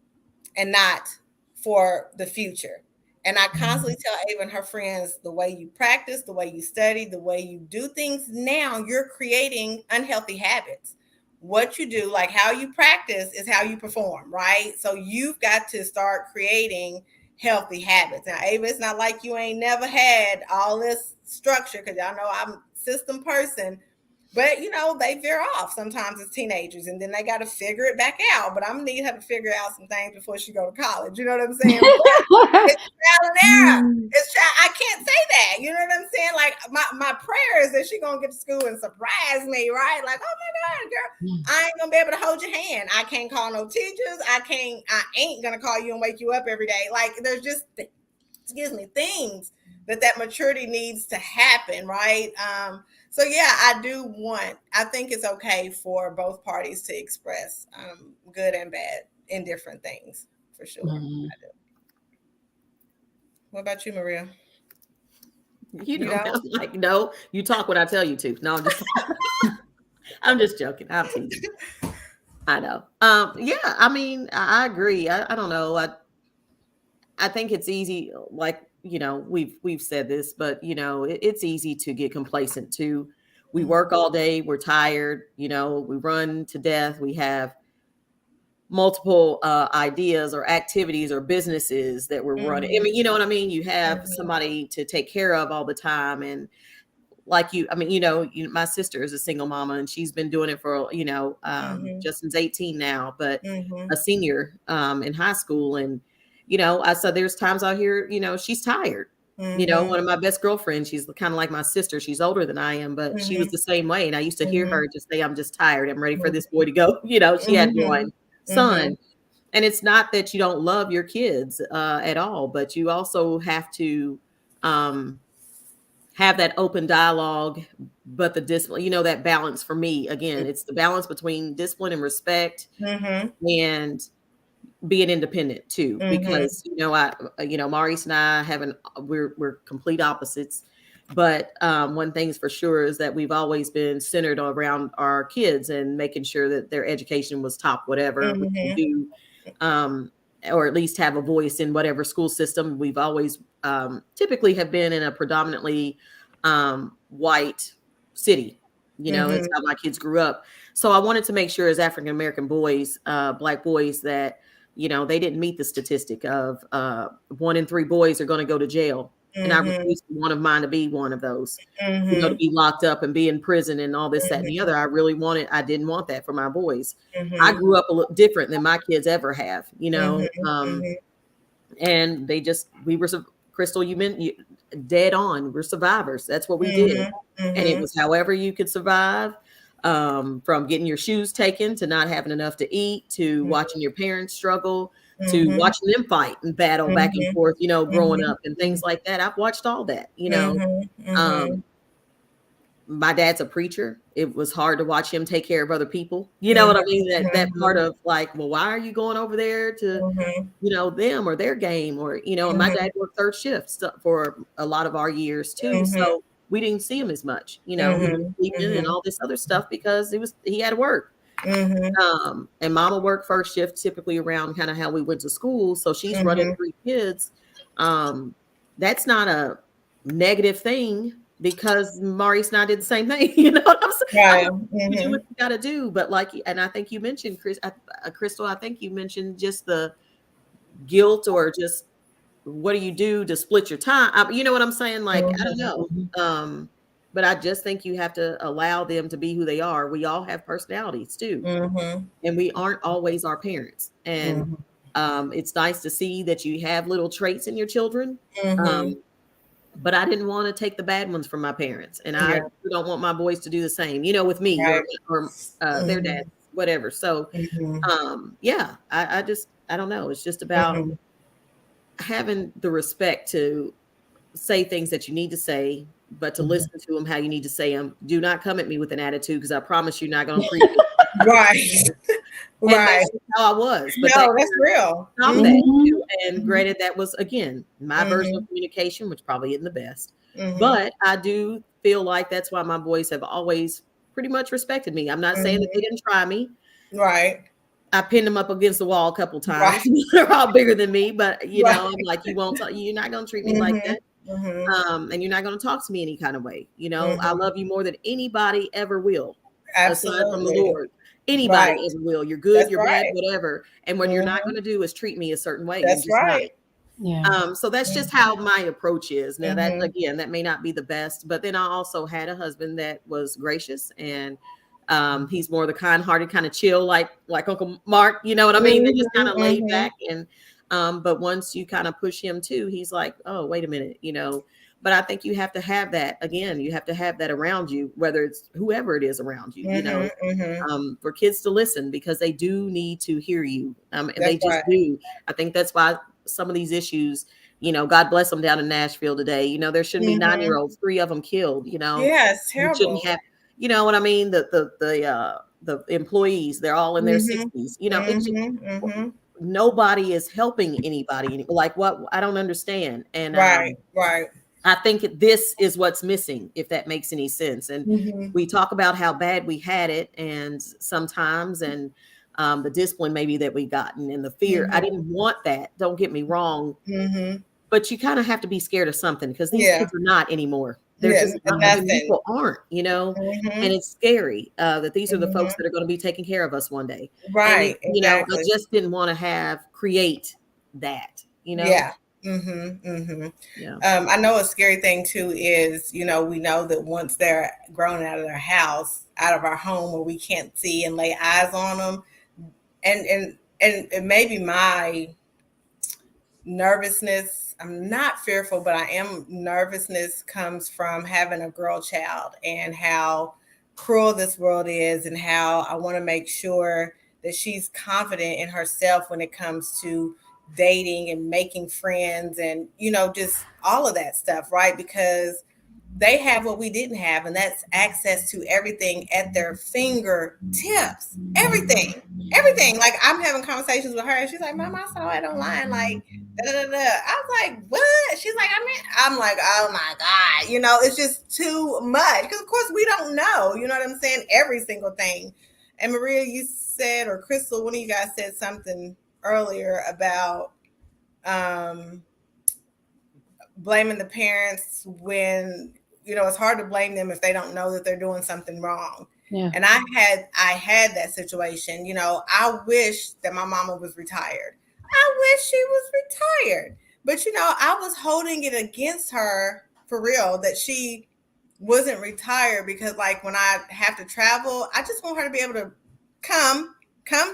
and not for the future. And I constantly tell Ava and her friends, the way you practice, the way you study, the way you do things now, you're creating unhealthy habits. What you do, like how you practice, is how you perform, right? So you've got to start creating healthy habits. Now, Ava, it's not like you ain't never had all this structure because y'all know I'm a system person. But they veer off sometimes as teenagers, and then they got to figure it back out. But I'm gonna need her to figure out some things before she go to college. You know what I'm saying? But it's trial and error. I can't say that. You know what I'm saying? Like my prayer is that she gonna get to school and surprise me, right? Like, oh my God, girl, I ain't gonna be able to hold your hand. I can't call no teachers. I ain't gonna call you and wake you up every day. Like, there's just things that maturity needs to happen, right? So yeah, I think it's okay for both parties to express good and bad in different things, for sure. I do. What about you, Maria? I'm like, no, you talk what I tell you to. No, I'm just joking. I'm teasing. I know. Yeah, I mean, I agree. I don't know. I think it's easy, like, we've said this, but it's easy to get complacent too. We work all day, we're tired, we run to death, we have multiple ideas or activities or businesses that we're running. I mean, you know what I mean? You have somebody to take care of all the time. And like you, I mean, my sister is a single mama and she's been doing it for, Justin's 18 now, but a senior in high school. And, I said, there's times out here, she's tired. One of my best girlfriends, she's kind of like my sister. She's older than I am, but she was the same way. And I used to hear her just say, I'm just tired. I'm ready for this boy to go. She had one son. And it's not that you don't love your kids at all, but you also have to have that open dialogue, but the discipline, that balance for me, again, it's the balance between discipline and respect and being independent too, because, Maurice and I we're complete opposites, but one thing's for sure is that we've always been centered around our kids and making sure that their education was top, whatever we can do, or at least have a voice in whatever school system. We've always typically have been in a predominantly white city. It's how my kids grew up. So I wanted to make sure as African-American boys, Black boys, that, they didn't meet the statistic of 1 in 3 boys are going to go to jail. And I refused one of mine to be one of those, to be locked up and be in prison and all this, that, and the other. I didn't want that for my boys. I grew up a little different than my kids ever have, and we were, Crystal, you meant dead on. We're survivors. That's what we did. And it was however you could survive, from getting your shoes taken to not having enough to eat, to watching your parents struggle, to watching them fight and battle back and forth, growing up and things like that. I've watched all that, my dad's a preacher. It was hard to watch him take care of other people. You know what I mean? That part of like, well, why are you going over there to, them or their game, or, and my dad worked third shift for a lot of our years too. So we didn't see him as much, he was sleeping and all this other stuff because he had to work. And mama worked first shift, typically around kind of how we went to school. So she's running 3 kids. That's not a negative thing, because Maurice and I did the same thing. You know what I'm saying? You do what you got to do. But and I think you mentioned, Crystal, I think you mentioned just the guilt, or just what do you do to split your time? You know what I'm saying? Like, I don't know. But I just think you have to allow them to be who they are. We all have personalities too. And we aren't always our parents. And it's nice to see that you have little traits in your children. But I didn't want to take the bad ones from my parents. And I don't want my boys to do the same, with me or their dad, whatever. So, I don't know. It's just about having the respect to say things that you need to say, but to listen to them how you need to say them. Do not come at me with an attitude, because I promise you're not going to preach it. That's how I was. But that's real. And granted, that was, again, my version of communication, which probably isn't the best. But I do feel like that's why my boys have always pretty much respected me. I'm not saying that they didn't try me. Right. I pinned them up against the wall a couple times. They're all bigger than me, but I'm like, you're not going to treat me like that. And you're not going to talk to me any kind of way. I love you more than anybody ever will. Absolutely. Aside from the Lord. Anybody ever will. You're good, you're bad, whatever. And what you're not going to do is treat me a certain way. That's right. Yeah. So that's just how my approach is. Now that, again, that may not be the best, but then I also had a husband that was gracious, and he's more the kind-hearted, kind of chill, like Uncle Mark, you know what I mean? They just kind of laid back. And but once you kind of push him too, he's like, oh, wait a minute, But I think you have to have that, again, you have to have that around you, whether it's whoever it is around you, for kids to listen, because they do need to hear you. And they just do. I think that's why some of these issues, God bless them down in Nashville today. There shouldn't be 9-year-olds, 3 of them killed, Yeah, it's terrible. You shouldn't have, you know what I mean? The employees, they're all in their 60s, nobody is helping anybody. Like, what? I don't understand. And right. I think this is what's missing, if that makes any sense. And we talk about how bad we had it, and sometimes, and the discipline maybe that we gotten, and the fear. I didn't want that. Don't get me wrong. But you kind of have to be scared of something, because these kids are not anymore. They're Yeah, just not, I mean, nothing. people aren't, you know, and Mhm, it's scary that these are the folks mhm. that are going to be taking care of us one day. And Right, it, you know, I exactly. just didn't want to create that, you know? Yeah. Mhm, mhm. Yeah. I know a scary thing too is, we know that once they're grown out of their house, out of our home where we can't see and lay eyes on them, and it may be my nervousness. I'm not fearful, but I am nervousness comes from having a girl child and how cruel this world is and how I want to make sure that she's confident in herself when it comes to dating and making friends and just all of that stuff, right? Because they have what we didn't have, and that's access to everything at their fingertips. Everything. Like I'm having conversations with her, and she's like, "Mom, I saw it online." Like, da da da da. I was like, "What?" She's like, I'm like, "Oh my god!" It's just too much because, of course, we don't know. You know what I'm saying? Every single thing. And Maria, you said, or Crystal, one of you guys said something earlier about blaming the parents when it's hard to blame them if they don't know that they're doing something wrong. Yeah. And I had that situation. I wish that my mama was retired. I wish she was retired. But I was holding it against her for real that she wasn't retired because, like, when I have to travel, I just want her to be able to come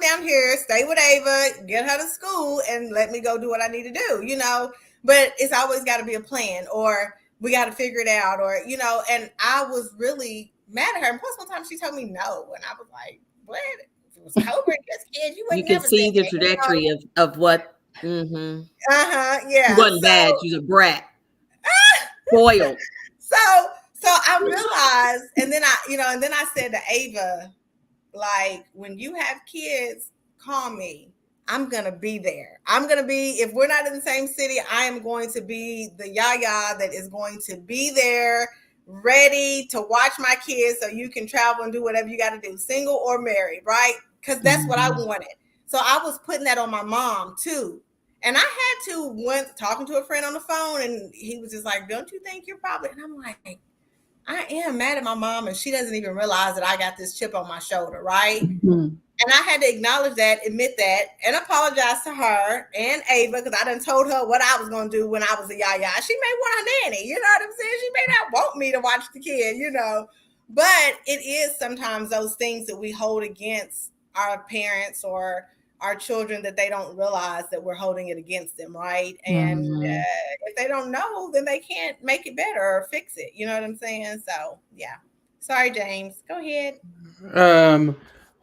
down here, stay with Ava, get her to school, and let me go do what I need to do. But it's always got to be a plan, or we got to figure it out, or and I was really mad at her. And plus, one time she told me no, and I was like, "What? If it was Cobra and this kid, you would You can never say see the that." trajectory of what, she Yeah. wasn't bad. She was a brat. Spoiled. So I realized, and then I said to Ava, like, when you have kids, call me. I'm going to be there. I'm going to be, if we're not in the same city, I am going to be the yaya that is going to be there, ready to watch my kids so you can travel and do whatever you got to do, single or married, right? Because that's what I wanted. So I was putting that on my mom too. And I had to, once talking to a friend on the phone, and he was just like, "Don't you think you're probably," and I'm like, I am mad at my mom, and she doesn't even realize that I got this chip on my shoulder, right? Mhm. And I had to acknowledge that, admit that, and apologize to her and Ava because I done told her what I was going to do when I was a yaya. She may want a nanny, you know what I'm saying? She may not want me to watch the kid, But it is sometimes those things that we hold against our parents or our children that they don't realize that we're holding it against them, right? And Mhm. if they don't know, then they can't make it better or fix it. You know what I'm saying? So, yeah. Sorry, James. Go ahead.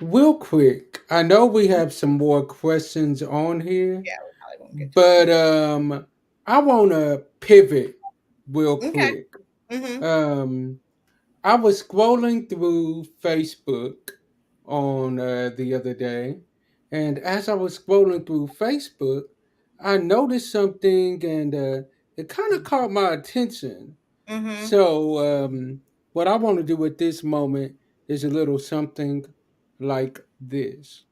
Real quick, I know we have some more questions on here, Yeah, we probably won't get to it. but I want to pivot real Okay. quick. Mm-hmm. I was scrolling through Facebook on the other day, and as I was scrolling through Facebook, I noticed something, and it kind of caught my attention. Mm-hmm. So, what I want to do at this moment is a little something like this.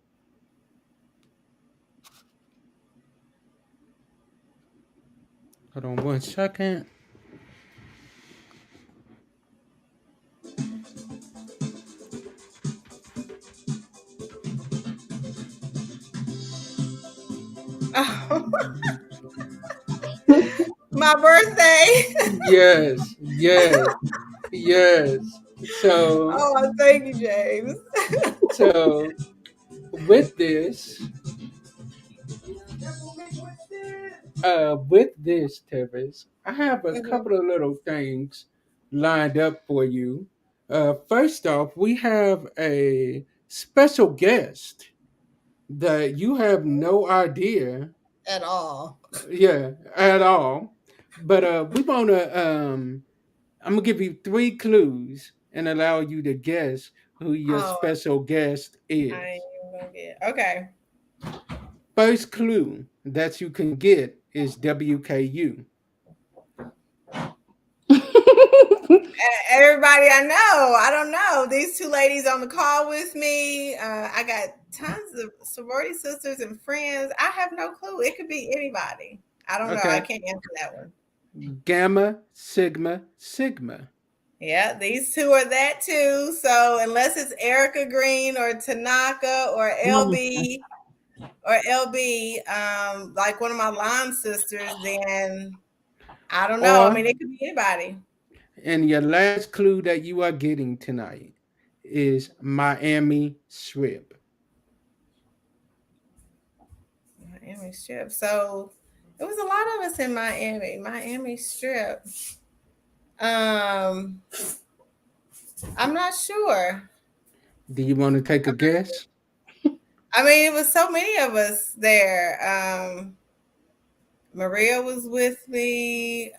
Hold on 1 second. Oh, my birthday. Yes, yes, yes. So, Oh, thank you, James. so with this, Tevis, I have a Mm-hmm. couple of little things lined up for you. First off, we have a special guest that you have no idea, At all. yeah, at all. But we wanna I'm gonna give you 3 clues and allow you to guess who your Oh, special guest I ain't is. even gonna get. Okay. First clue that you can get is WKU. Everybody I know, I don't know. These two ladies on the call with me. I got tons of sorority sisters and friends. I have no clue. It could be anybody. I don't know. I Okay. can't answer that one. Gamma Sigma Sigma. Yeah, these two are that too. So unless it's Erica Green or Tanaka or LB like one of my line sisters, then I don't know. I mean, it could be anybody. And your last clue that you are getting tonight is Miami Strip. Miami Strip. So it was a lot of us in Miami. Miami Strip. I'm not sure. Do you want to take a guess? I mean, it was so many of us there. Maria was with me.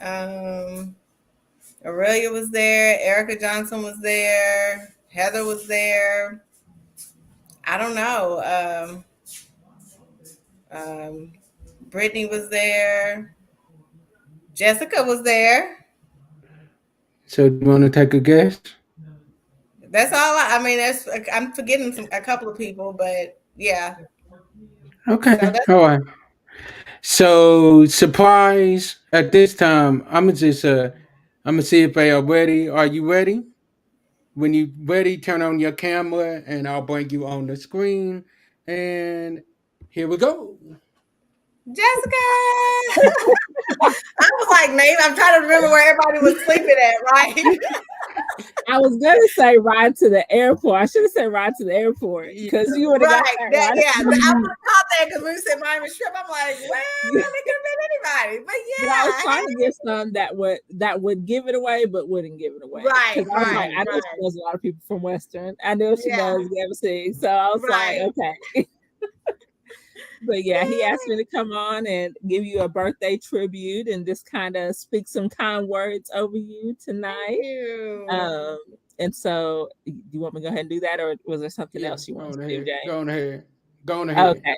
Aurelia was there. Erica Johnson was there. Heather was there. I don't know. Brittany was there. Jessica was there. So do you want to take a guess? That's all. I mean, I'm forgetting a couple of people, but yeah. Okay. So All right. So surprise at this time. I'm gonna see if they are ready. Are you ready? When you ready, turn on your camera and I'll bring you on the screen. And here we go. Jessica. I was like, Nate, I'm trying to remember where everybody was sleeping at, right? I was gonna say ride to the airport. I should have said ride to the airport because you would have got Right. that. Yeah. I would have caught that because we said Miami Strip. I'm like, well, it could have been anybody. But yeah. But I was trying to get some that would give it away, but wouldn't give it away. Right, Because I was like, I know right. she knows a lot of people from Western. I know she Yeah. knows Gavacy. So I was Right. like, okay. But yeah, he asked me to come on and give you a birthday tribute and just kind of speak some kind words over you tonight. Thank you. And so, do you want me to go ahead and do that, or was there something Yeah, else you go wanted on to do, ahead. Jay? Go on ahead. Go on ahead. Okay.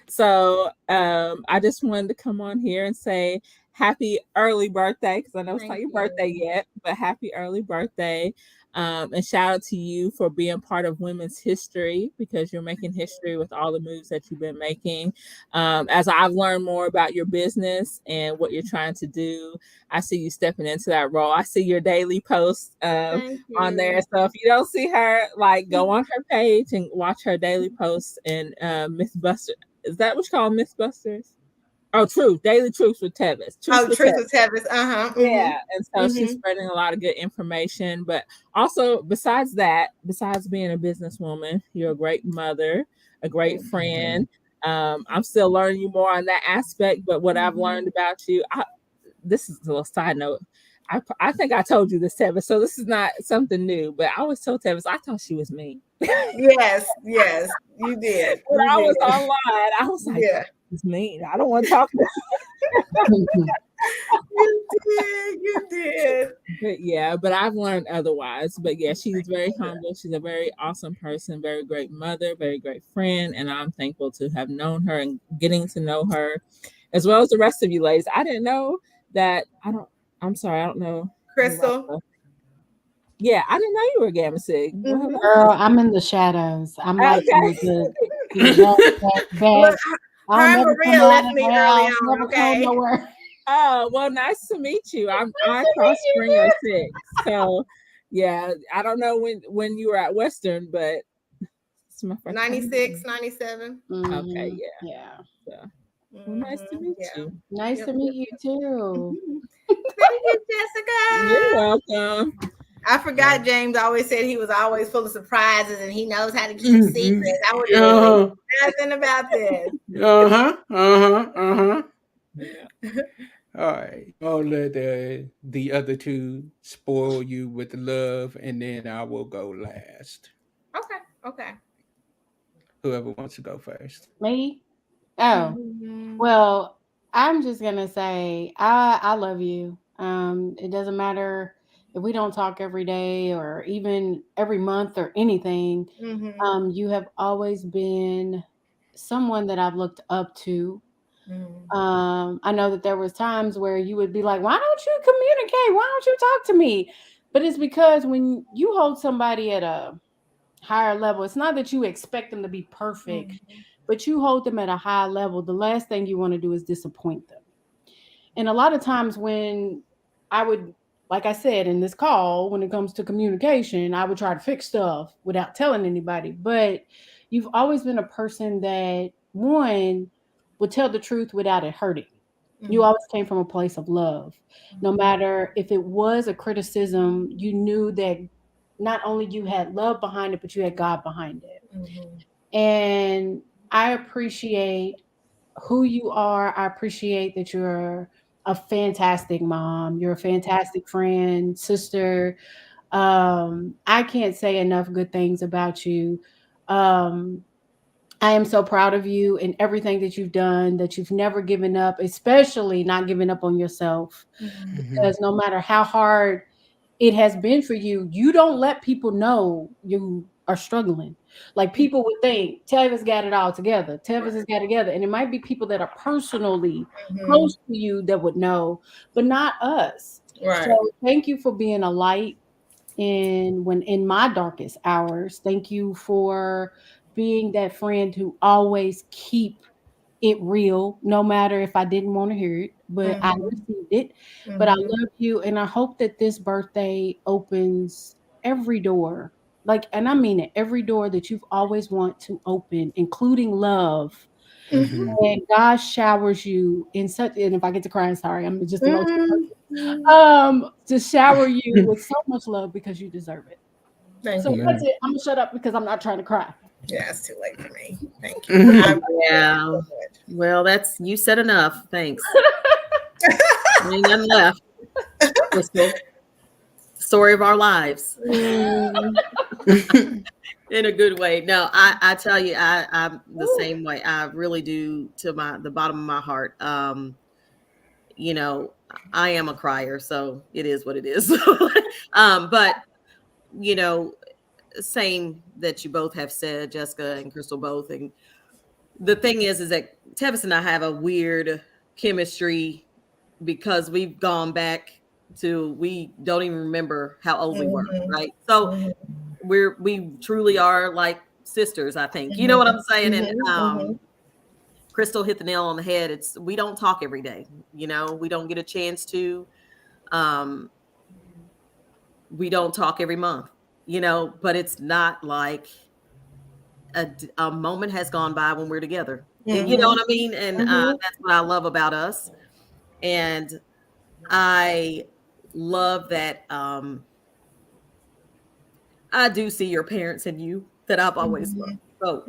So, I just wanted to come on here and say happy early birthday because I know it's not Thank your birthday you. yet, but happy early birthday. And shout out to you for being part of women's history because you're making history with all the moves that you've been making. As I've learned more about your business and what you're trying to do, I see you stepping into that role. I see your daily posts Thank on there. you. So if you don't see her, like go on her page and watch her daily posts and Mythbusters. Is that what you call Mythbusters? Oh, Truth, Daily Truths with Tevis. Truth with Tevis. Yeah, and so she's spreading a lot of good information. But also, besides that, besides being a businesswoman, you're a great mother, a great friend. I'm still learning you more on that aspect. But what I've learned about you, this is a little side note. I think I told you this, Tevis. So this is not something new. But I always told Tevis I thought she was mean. Yes, you did. When I was online, I was like, yeah. It's mean. I don't want to talk about You did. But I've learned otherwise. But yeah, she's very humble. She's a very awesome person, very great mother, very great friend. And I'm thankful to have known her and getting to know her, as well as the rest of you ladies. I didn't know that. I'm sorry, I don't know. Crystal. Yeah, I didn't know you were Gamma Sig. Girl, I'm in the shadows. I'm like the Look, her and Maria left me early on, okay? Oh, well, nice to meet you. I cross Springer 6. So, yeah, I don't know when you were at Western, but it's my first 96, 97. Okay, yeah. So, well, nice to meet you. Nice to meet you too. Thank you, Jessica. You're welcome. I forgot James always said he was always full of surprises and he knows how to keep secrets. I wouldn't know nothing about this. All right. I'll let the other two spoil you with the love, and then I will go last. Okay. Whoever wants to go first. Me? Oh, well, I'm just gonna say I love you. It doesn't matter if we don't talk every day or even every month or anything. You have always been someone that I've looked up to. I know that there was times where you would be like, why don't you communicate? Why don't you talk to me? But it's because when you hold somebody at a higher level, it's not that you expect them to be perfect, but you hold them at a high level. The last thing you want to do is disappoint them. And a lot of times when I would like I said in this call, when it comes to communication, I would try to fix stuff without telling anybody. But you've always been a person that, one, would tell the truth without it hurting. You always came from a place of love. No matter if it was a criticism, you knew that not only you had love behind it, but you had God behind it. And I appreciate who you are. I appreciate that you're a fantastic mom. You're a fantastic friend, sister. I can't say enough good things about you. Um, I am so proud of you and everything that you've done, that you've never given up, especially not giving up on yourself. Because no matter how hard it has been for you, you don't let people know you are struggling. Like people would think Tevis got it all together. Tevis has got it together. And it might be people that are personally close to you that would know, but not us. Right. So thank you for being a light in my darkest hours. Thank you for being that friend who always keep it real, no matter if I didn't want to hear it, but I received it. But I love you, and I hope that this birthday opens every door, like, and I mean it, every door that you've always want to open, including love. And God showers you in such, and if I get to crying, sorry, I'm just emotional. To shower you with so much love because you deserve it. Thank So you. that's it. I'm gonna shut up because I'm not trying to cry. Yeah, it's too late for me. Thank you. Yeah. Well, you said enough. Thanks. Ain't nothing left. Crystal. Story of our lives. In a good way. No, I tell you, I'm the same way. I really do, to the bottom of my heart. You know, I am a crier, so it is what it is. But you know, same that you both have said, Jessica and Crystal both. And the thing is that Tevis and I have a weird chemistry because we've gone back to, we don't even remember how old we were, right? So we truly are like sisters, I think. You know what I'm saying? And Crystal hit the nail on the head. We don't talk every day, you know, we don't get a chance to. We don't talk every month, you know, but it's not like a moment has gone by when we're together. You know what I mean? And that's what I love about us. And I love that I do see your parents in you that I've always loved. So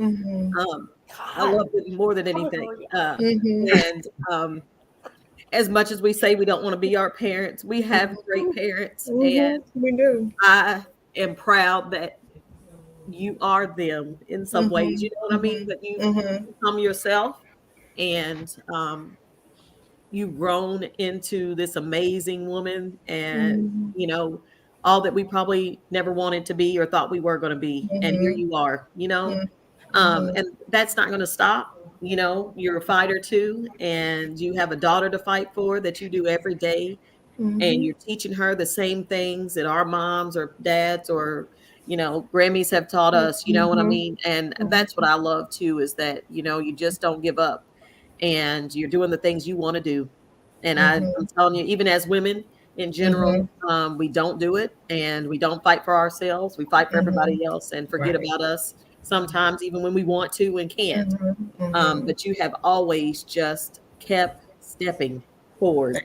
I love it more than anything. And as much as we say we don't want to be our parents, we have great parents. And we do. I am proud that you are them in some ways. You know what I mean? But you become yourself, and you've grown into this amazing woman, and you know, all that we probably never wanted to be or thought we were going to be. And here you are, you know. And that's not going to stop. You know, you're a fighter too, and you have a daughter to fight for that you do every day. And you're teaching her the same things that our moms or dads or, you know, Grammys have taught us, you know what I mean? And that's what I love too, is that, you know, you just don't give up and you're doing the things you want to do. And I'm telling you, even as women in general, we don't do it, and we don't fight for ourselves. We fight for everybody else and forget about us sometimes, even when we want to and can't. But you have always just kept stepping forward.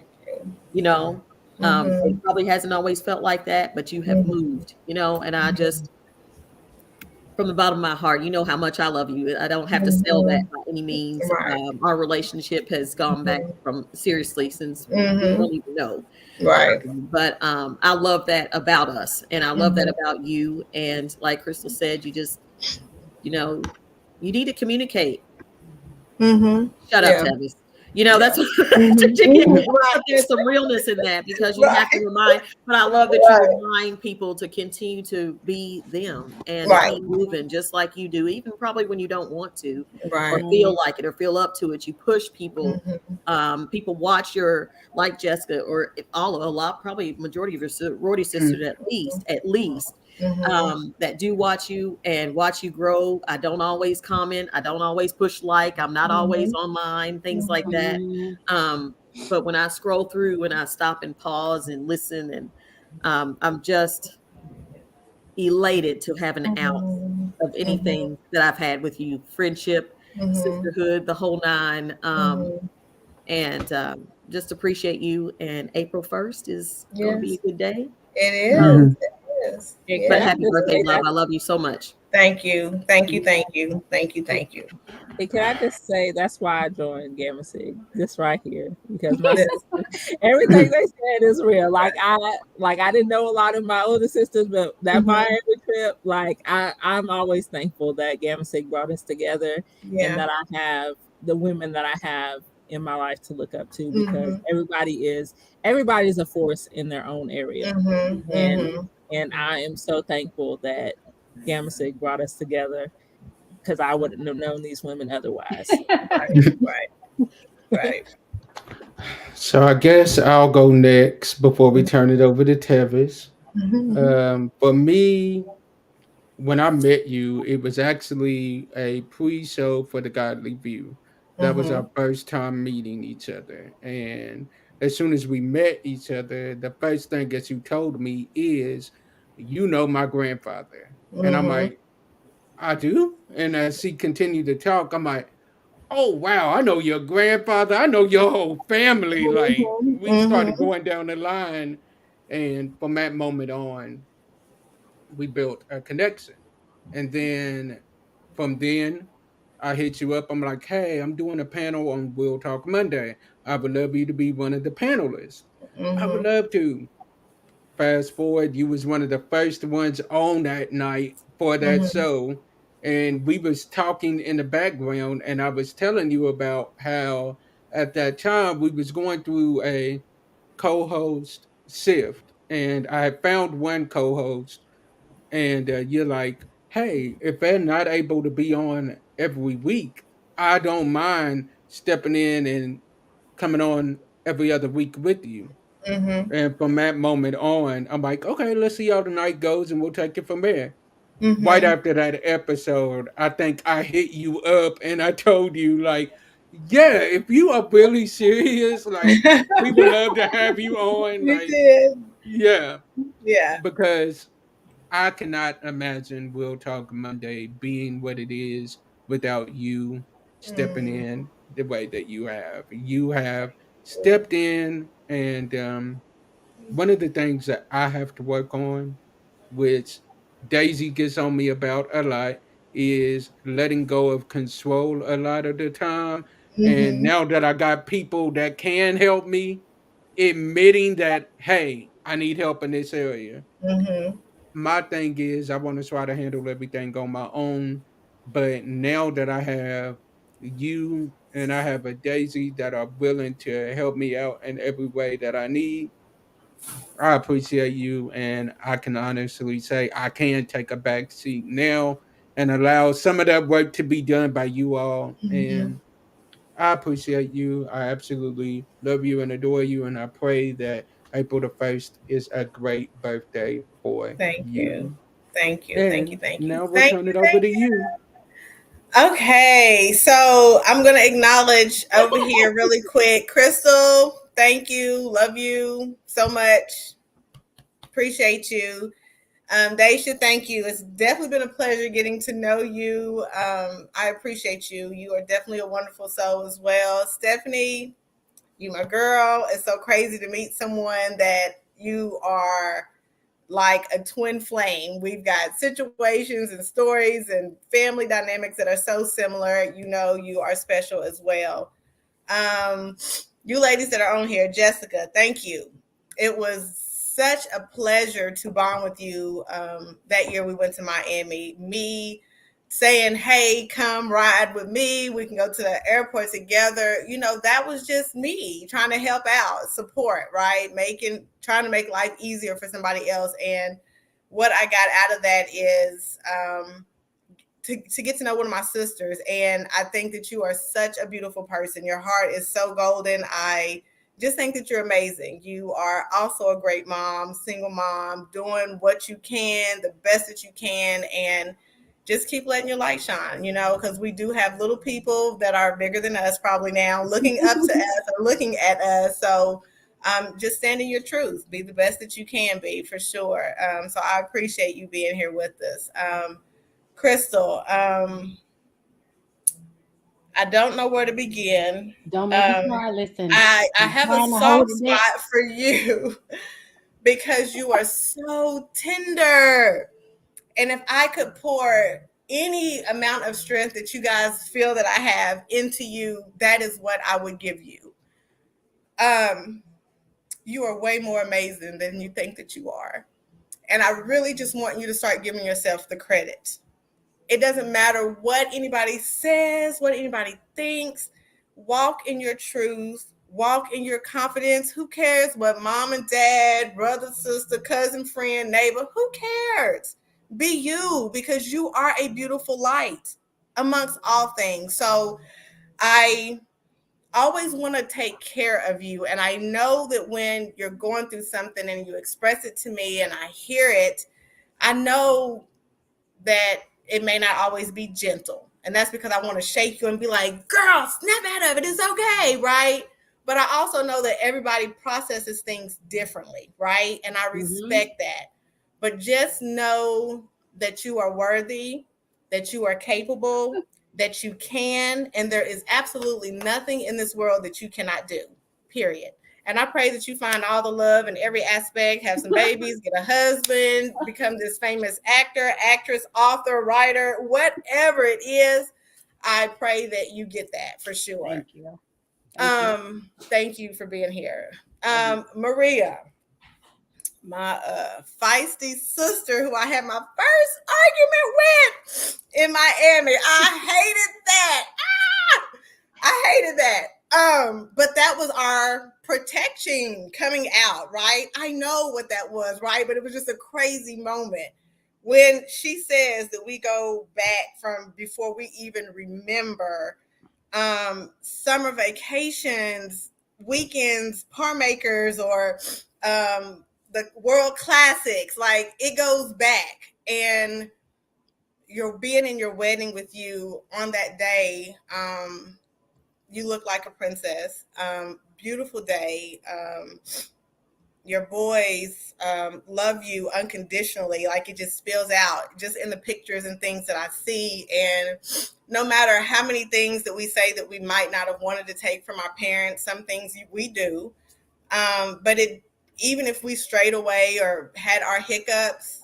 You know, it probably hasn't always felt like that, but you have moved, you know, and I just, from the bottom of my heart, you know how much I love you. I don't have to sell that by any means. Our relationship has gone back from seriously since we don't even know. Right. But I love that about us, and I love that about you. And like Crystal said, you just, you know, you need to communicate. Shut up, Tevis. You know, that's there's some realness in that, because you have to remind, but I love that you remind people to continue to be them and keep moving just like you do, even probably when you don't want to or feel like it or feel up to it. You push people. People watch your, like Jessica, or a lot, probably majority of your sorority sisters at least. That do watch you and watch you grow. I don't always comment. I don't always push like. I'm not always online, things like that. But when I scroll through and I stop and pause and listen, and I'm just elated to have an ounce of anything that I've had with you, friendship, sisterhood, the whole nine. And just appreciate you. And April 1st is going to be a good day. It is. Um, It is. And Yeah. But can I happy just birthday, say love. that- I love you so much. Thank you. Thank you. Thank you. Thank you. Thank you. And can I just say that's why I joined Gamma Sig, this right here, because my sister, everything they said is real. Like I didn't know a lot of my older sisters, but that Miami trip, like I'm always thankful that Gamma Sig brought us together, and that I have the women that I have in my life to look up to, because everybody's a force in their own area, and I am so thankful that Gamma Sig brought us together, because I wouldn't have known these women otherwise. Right. So I guess I'll go next before we turn it over to Tevis. For me, when I met you, it was actually a pre-show for the Godly View. That was our first time meeting each other. And as soon as we met each other, the first thing that you told me is, you know my grandfather. And I'm like, I do? And as he continued to talk, I'm like, oh wow, I know your grandfather, I know your whole family. Like we started going down the line, and from that moment on, we built a connection. And then from then, I hit you up. I'm like, hey, I'm doing a panel on We'll Talk Monday. I would love you to be one of the panelists. I would love to. Fast forward, you was one of the first ones on that night for that show. And we was talking in the background, and I was telling you about how at that time we was going through a co-host shift. And I had found one co-host, and you're like, hey, if they're not able to be on every week, I don't mind stepping in and coming on every other week with you. And from that moment on, I'm like, okay, let's see how the night goes, and we'll take it from there. Right after that episode, I think I hit you up and I told you, like, yeah, if you are really serious, like, we would love to have you on. You Like, did. yeah, Yeah. because I cannot imagine We'll Talk Monday being what it is without you stepping in the way that you have. You have stepped in, and one of the things that I have to work on, which Daisy gets on me about a lot, is letting go of control a lot of the time. And now that I got people that can help me, admitting that, hey, I need help in this area. My thing is, I want to try to handle everything on my own. But now that I have you and I have a Daisy that are willing to help me out in every way that I need, I appreciate you. And I can honestly say I can take a back seat now and allow some of that work to be done by you all. And I appreciate you. I absolutely love you and adore you. And I pray that April the 1st is a great birthday for Thank you. Thank you. And Thank you. Thank you. now we'll Thank turn you, it over to you. Okay, so I'm gonna acknowledge over here really quick. Crystal, thank you, love you so much. Appreciate you. Daisha, thank you. It's definitely been a pleasure getting to know you. I appreciate you. You are definitely a wonderful soul as well. Stephanie, you my girl. It's so crazy to meet someone that you are like a twin flame. We've got situations and stories and family dynamics that are so similar. You know, you are special as well. You ladies that are on here, Jessica, thank you. It was such a pleasure to bond with you. That year we went to Miami. Me saying, hey, come ride with me. We can go to the airport together. You know, that was just me trying to help out, support, right? Trying to make life easier for somebody else. And what I got out of that is to get to know one of my sisters. And I think that you are such a beautiful person. Your heart is so golden. I just think that you're amazing. You are also a great mom, single mom, doing what you can, the best that you can, and just keep letting your light shine, you know, because we do have little people that are bigger than us probably now looking up to us or looking at us. So just stand in your truth. Be the best that you can be, for sure. So I appreciate you being here with us. Crystal, I don't know where to begin. Don't make me cry. Listen, I I'm have a trying to soft hold it back. spot for you because you are so tender. And if I could pour any amount of strength that you guys feel that I have into you, that is what I would give you. You are way more amazing than you think that you are. And I really just want you to start giving yourself the credit. It doesn't matter what anybody says, what anybody thinks. Walk in your truth. Walk in your confidence. Who cares what mom and dad, brother, sister, cousin, friend, neighbor, who cares? Be you, because you are a beautiful light amongst all things. So I always want to take care of you. And I know that when you're going through something and you express it to me and I hear it, I know that it may not always be gentle. And that's because I want to shake you and be like, girl, snap out of it. It's okay, right? But I also know that everybody processes things differently, right? And I respect that. But just know that you are worthy, that you are capable, that you can, and there is absolutely nothing in this world that you cannot do, period. And I pray that you find all the love in every aspect, have some babies, get a husband, become this famous actor, actress, author, writer, whatever it is. I pray that you get that for sure. Thank you. Thank you for being here. Maria, my feisty sister who I had my first argument with in Miami. I hated that. I hated that. But that was our protection coming out, right? I know what that was, right? But it was just a crazy moment. When she says that we go back from before we even remember summer vacations, weekends, par makers, or the world classics, like it goes back. And you're being in your wedding with you on that day, you look like a princess. Beautiful day. Your boys love you unconditionally. Like it just spills out just in the pictures and things that I see. And no matter how many things that we say that we might not have wanted to take from our parents, some things we do. But even if we strayed away or had our hiccups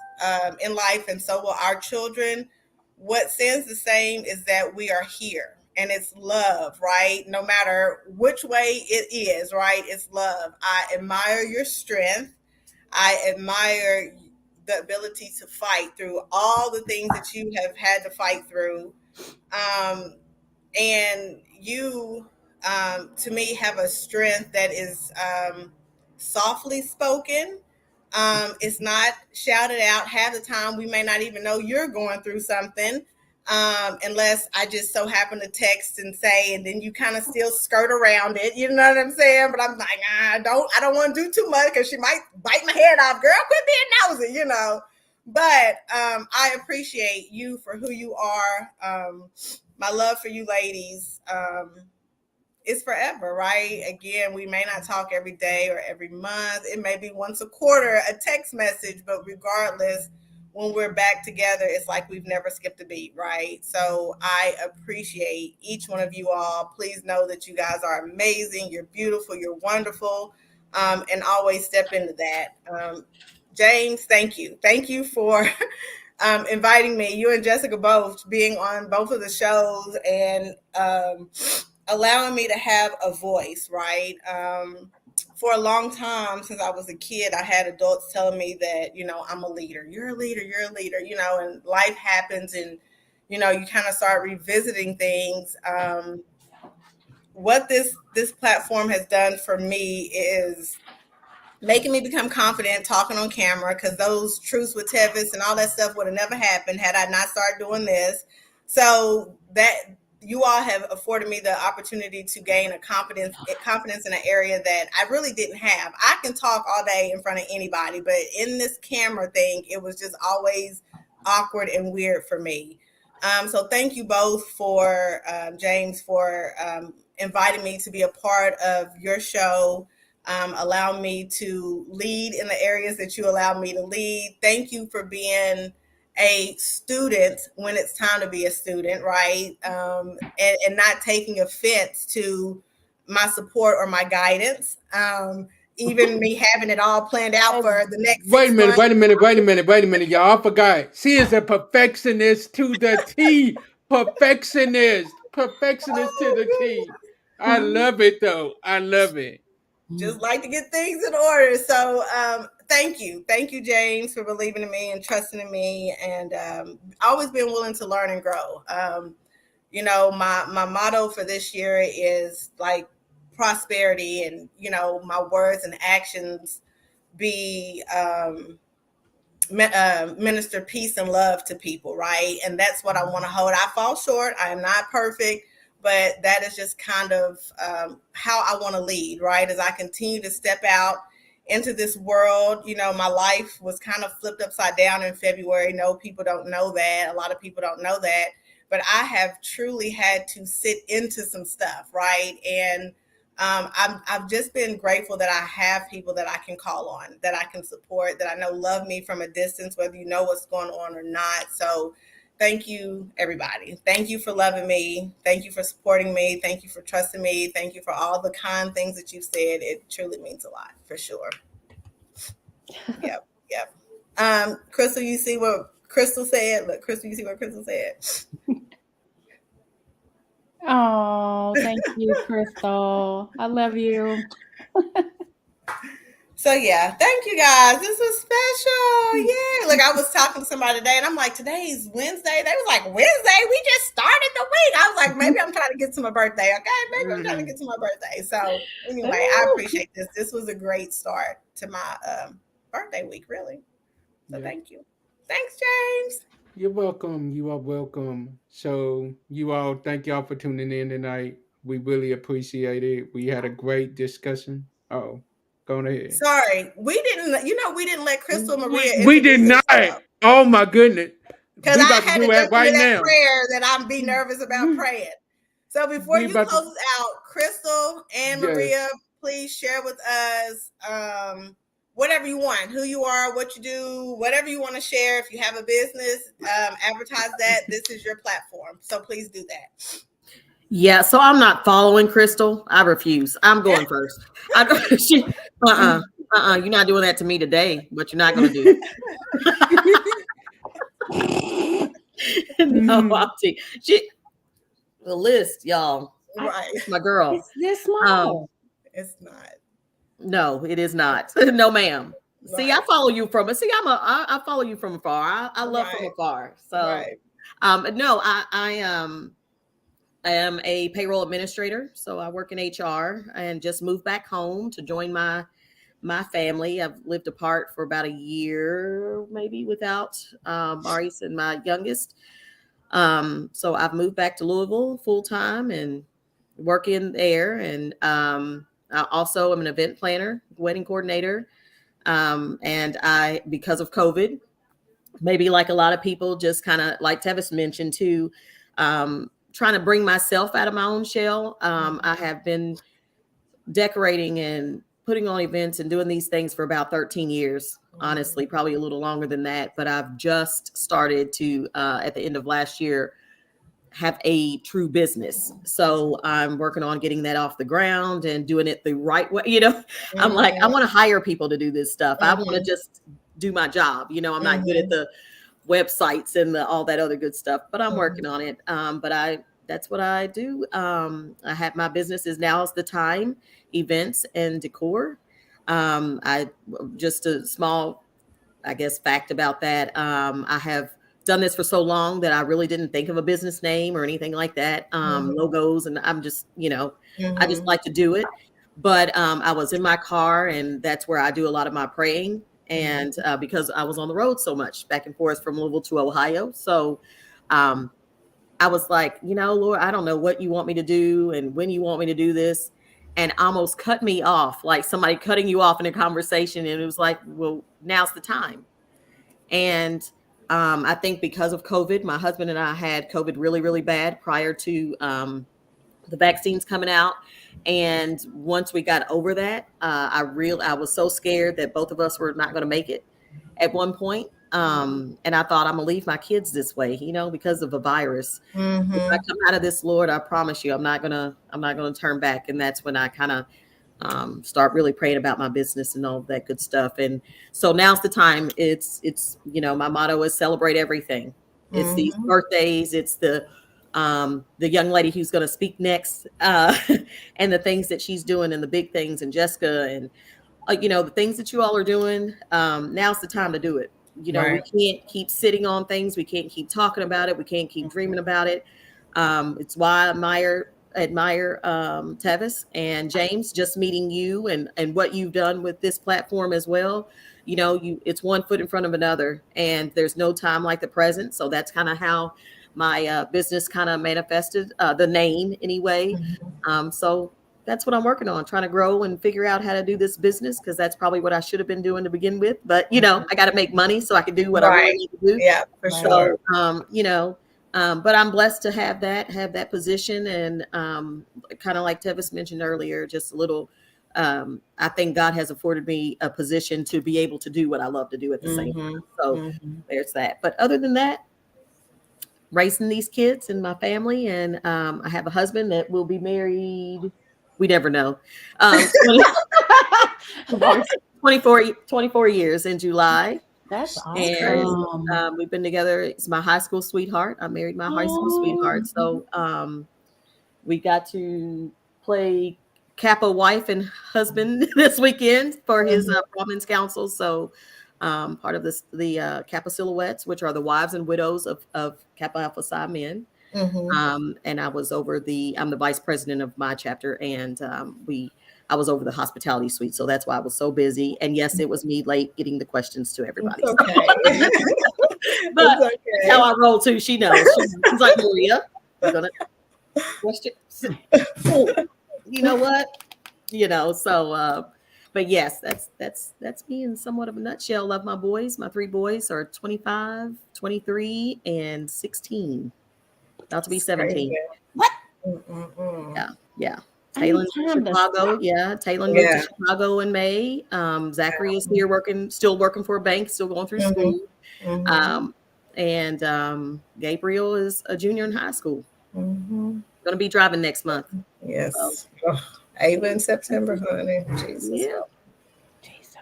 in life, and so will our children, what stands the same is that we are here. And it's love, right? No matter which way it is, right? It's love. I admire your strength. I admire the ability to fight through all the things that you have had to fight through. And you, to me, have a strength that is softly spoken. It's not shouted out. Half the time, we may not even know you're going through something. Unless I just so happen to text and say, and then you kind of still skirt around it, you know what I'm saying? But I'm like, I don't want to do too much because she might bite my head off. Girl, quit being nosy, you know. But I appreciate you for who you are. My love for you ladies is forever, right? Again, we may not talk every day or every month. It may be once a quarter, a text message, but regardless, when we're back together, it's like we've never skipped a beat, right? So I appreciate each one of you all. Please know that you guys are amazing. You're beautiful. You're wonderful. And always step into that. James, thank you. Thank you for inviting me. You and Jessica both being on both of the shows and allowing me to have a voice, right? For a long time, since I was a kid, I had adults telling me that, you know, I'm a leader. You're a leader. You're a leader, you know, and life happens and, you know, you kind of start revisiting things. What this platform has done for me is making me become confident talking on camera, because those truths with Tevis and all that stuff would have never happened had I not started doing this. So that you all have afforded me the opportunity to gain a confidence in an area that I really didn't have. I can talk all day in front of anybody, but in this camera thing, it was just always awkward and weird for me. So thank you both for James for inviting me to be a part of your show. allow me to lead in the areas that you allow me to lead. Thank you for being a student when it's time to be a student, right? And not taking offense to my support or my guidance. Even me having it all planned out for the next 6 months. Wait a minute, y'all. I forgot. She is a perfectionist to the T. Perfectionist to the T. I love it though. I love it. Just like to get things in order. So thank you, James, for believing in me and trusting in me, and always been willing to learn and grow. You know, my motto for this year is like prosperity, and you know, my words and actions be minister peace and love to people, right? And that's what I want to hold. I fall short. I am not perfect, but that is just kind of how I want to lead, right? As I continue to step out into this world. You know, my life was kind of flipped upside down in February. No, people don't know that. A lot of people don't know that. But I have truly had to sit into some stuff, right? And I've just been grateful that I have people that I can call on, that I can support, that I know love me from a distance, whether you know what's going on or not. So thank you, everybody. Thank you for loving me. Thank you for supporting me. Thank you for trusting me. Thank you for all the kind things that you've said. It truly means a lot, for sure. Yep. Crystal, you see what Crystal said? Look, Crystal, you see what Crystal said? Oh, thank you, Crystal. I love you. So yeah, thank you guys. This was special. Yeah. Look, I was talking to somebody today and I'm like, today's Wednesday. They was like, Wednesday? We just started the week. I was like, maybe I'm trying to get to my birthday. Okay. Maybe I'm trying to get to my birthday. So anyway, I appreciate this. This was a great start to my birthday week, really. So thank you. Thanks, James. You're welcome. You are welcome. So you all, thank y'all for tuning in tonight. We really appreciate it. We had a great discussion. Oh, go ahead. Sorry, we didn't let Crystal Maria. We did not. Oh my goodness. Because I had to do that prayer that I'm be nervous about praying. So before you close us out, Crystal and Maria, please share with us whatever you want, who you are, what you do, whatever you want to share. If you have a business, advertise that. This is your platform. So please do that. Yeah, so I'm not following Crystal. I refuse. I'm going first. You're not doing that to me today, but you're not going to do it. No, I'll take the list, y'all. Right. My girl. It's this small. It's not. No, it is not. No, ma'am. Right. See, I follow you from it. See, I follow you from afar. I love from afar. So, no, I am a payroll administrator. So I work in HR and just moved back home to join my family. I've lived apart for about a year, maybe, without Maurice and my youngest. So I've moved back to Louisville full time and work in there. And I also am an event planner, wedding coordinator. And I, because of COVID, maybe like a lot of people, just kind of like Tevis mentioned too, trying to bring myself out of my own shell. I have been decorating and putting on events and doing these things for about 13 years, honestly, probably a little longer than that. But I've just started to, at the end of last year, have a true business. So I'm working on getting that off the ground and doing it the right way. You know, I'm like, I want to hire people to do this stuff. I want to just do my job. You know, I'm not good at the websites and all that other good stuff, but I'm working on it. But that's what I do. I have my business is Now's the Time events and decor. I just a small, I guess, fact about that. I have done this for so long that I really didn't think of a business name or anything like that. Logos, and I'm just, you know, I just like to do it. But I was in my car, and that's where I do a lot of my praying. And because I was on the road so much back and forth from Louisville to Ohio. So I was like, you know, Lord, I don't know what you want me to do and when you want me to do this. And almost cut me off, like somebody cutting you off in a conversation. And it was like, well, now's the time. And I think because of COVID, my husband and I had COVID really, really bad prior to the vaccines coming out. And once we got over that, I was so scared that both of us were not going to make it at one point. And I thought, I'm gonna leave my kids this way, because of a virus. If I come out of this, Lord, I promise you, I'm not gonna turn back. And that's when I kind of start really praying about my business and all of that good stuff. And so now's the time. It's my motto is celebrate everything. It's these birthdays. It's the young lady who's going to speak next, and the things that she's doing, and the big things, and Jessica, and the things that you all are doing. Now's the time to do it. Right. We can't keep sitting on things. We can't keep talking about it. We can't keep dreaming about it. It's why I admire Tevis and James, just meeting you and what you've done with this platform as well. It's one foot in front of another, and there's no time like the present. So that's kind of how my business kind of manifested, the name anyway. So that's what I'm working on, trying to grow and figure out how to do this business, because that's probably what I should have been doing to begin with. But, I got to make money so I can do what I really need to do. Yeah, for sure. So, but I'm blessed to have that position. And kind of like Tevis mentioned earlier, just a little, I think God has afforded me a position to be able to do what I love to do at the same time. So there's that. But other than that, raising these kids and my family, and I have a husband that will be married. We never know. 24 years in July. That's awesome. And we've been together. It's my high school sweetheart. I married my high school sweetheart. So we got to play Kappa wife and husband this weekend for his Prominence Council. So part of the Kappa Silhouettes, which are the wives and widows of Kappa Alpha Psi men. And I was I'm the vice president of my chapter, and I was over the hospitality suite. So that's why I was so busy. And yes, it was me late getting the questions to everybody. Okay. But that's how I roll too. She knows. She's like, Maria, you're gonna question. You know what? So but yes, that's me in somewhat of a nutshell. Love my boys. My 3 boys are 25, 23, and 16. About to be 17. What? Yeah. Taylor moved to Chicago. Yeah. Taylor moved to Chicago in May. Zachary is here still working for a bank, still going through school. And Gabriel is a junior in high school. Going to be driving next month. Yes. So. Ava in September, honey. Jesus. Yeah.